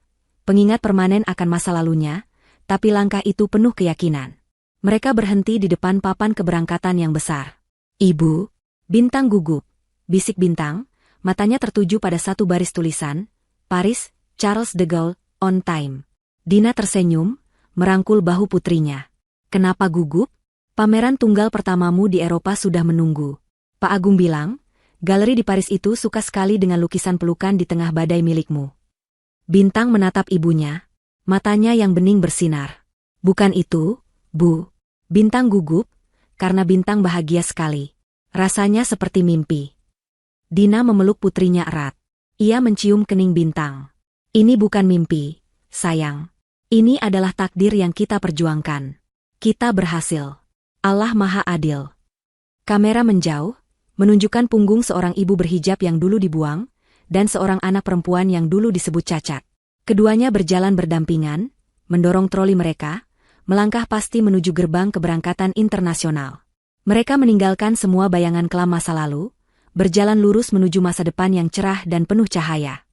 Pengingat permanen akan masa lalunya, tapi langkah itu penuh keyakinan. Mereka berhenti di depan papan keberangkatan yang besar. Ibu, Bintang gugup. Bisik Bintang, matanya tertuju pada satu baris tulisan, Paris, Charles de Gaulle, on time. Dina tersenyum, merangkul bahu putrinya. Kenapa gugup? Pameran tunggal pertamamu di Eropa sudah menunggu. Pak Agung bilang, galeri di Paris itu suka sekali dengan lukisan pelukan di tengah badai milikmu. Bintang menatap ibunya, matanya yang bening bersinar. Bukan itu, Bu. Bintang gugup, karena Bintang bahagia sekali. Rasanya seperti mimpi. Dina memeluk putrinya erat. Ia mencium kening Bintang. Ini bukan mimpi, sayang. Ini adalah takdir yang kita perjuangkan. Kita berhasil. Allah Maha Adil. Kamera menjauh, menunjukkan punggung seorang ibu berhijab yang dulu dibuang, dan seorang anak perempuan yang dulu disebut cacat. Keduanya berjalan berdampingan, mendorong troli mereka, melangkah pasti menuju gerbang keberangkatan internasional. Mereka meninggalkan semua bayangan kelam masa lalu, berjalan lurus menuju masa depan yang cerah dan penuh cahaya.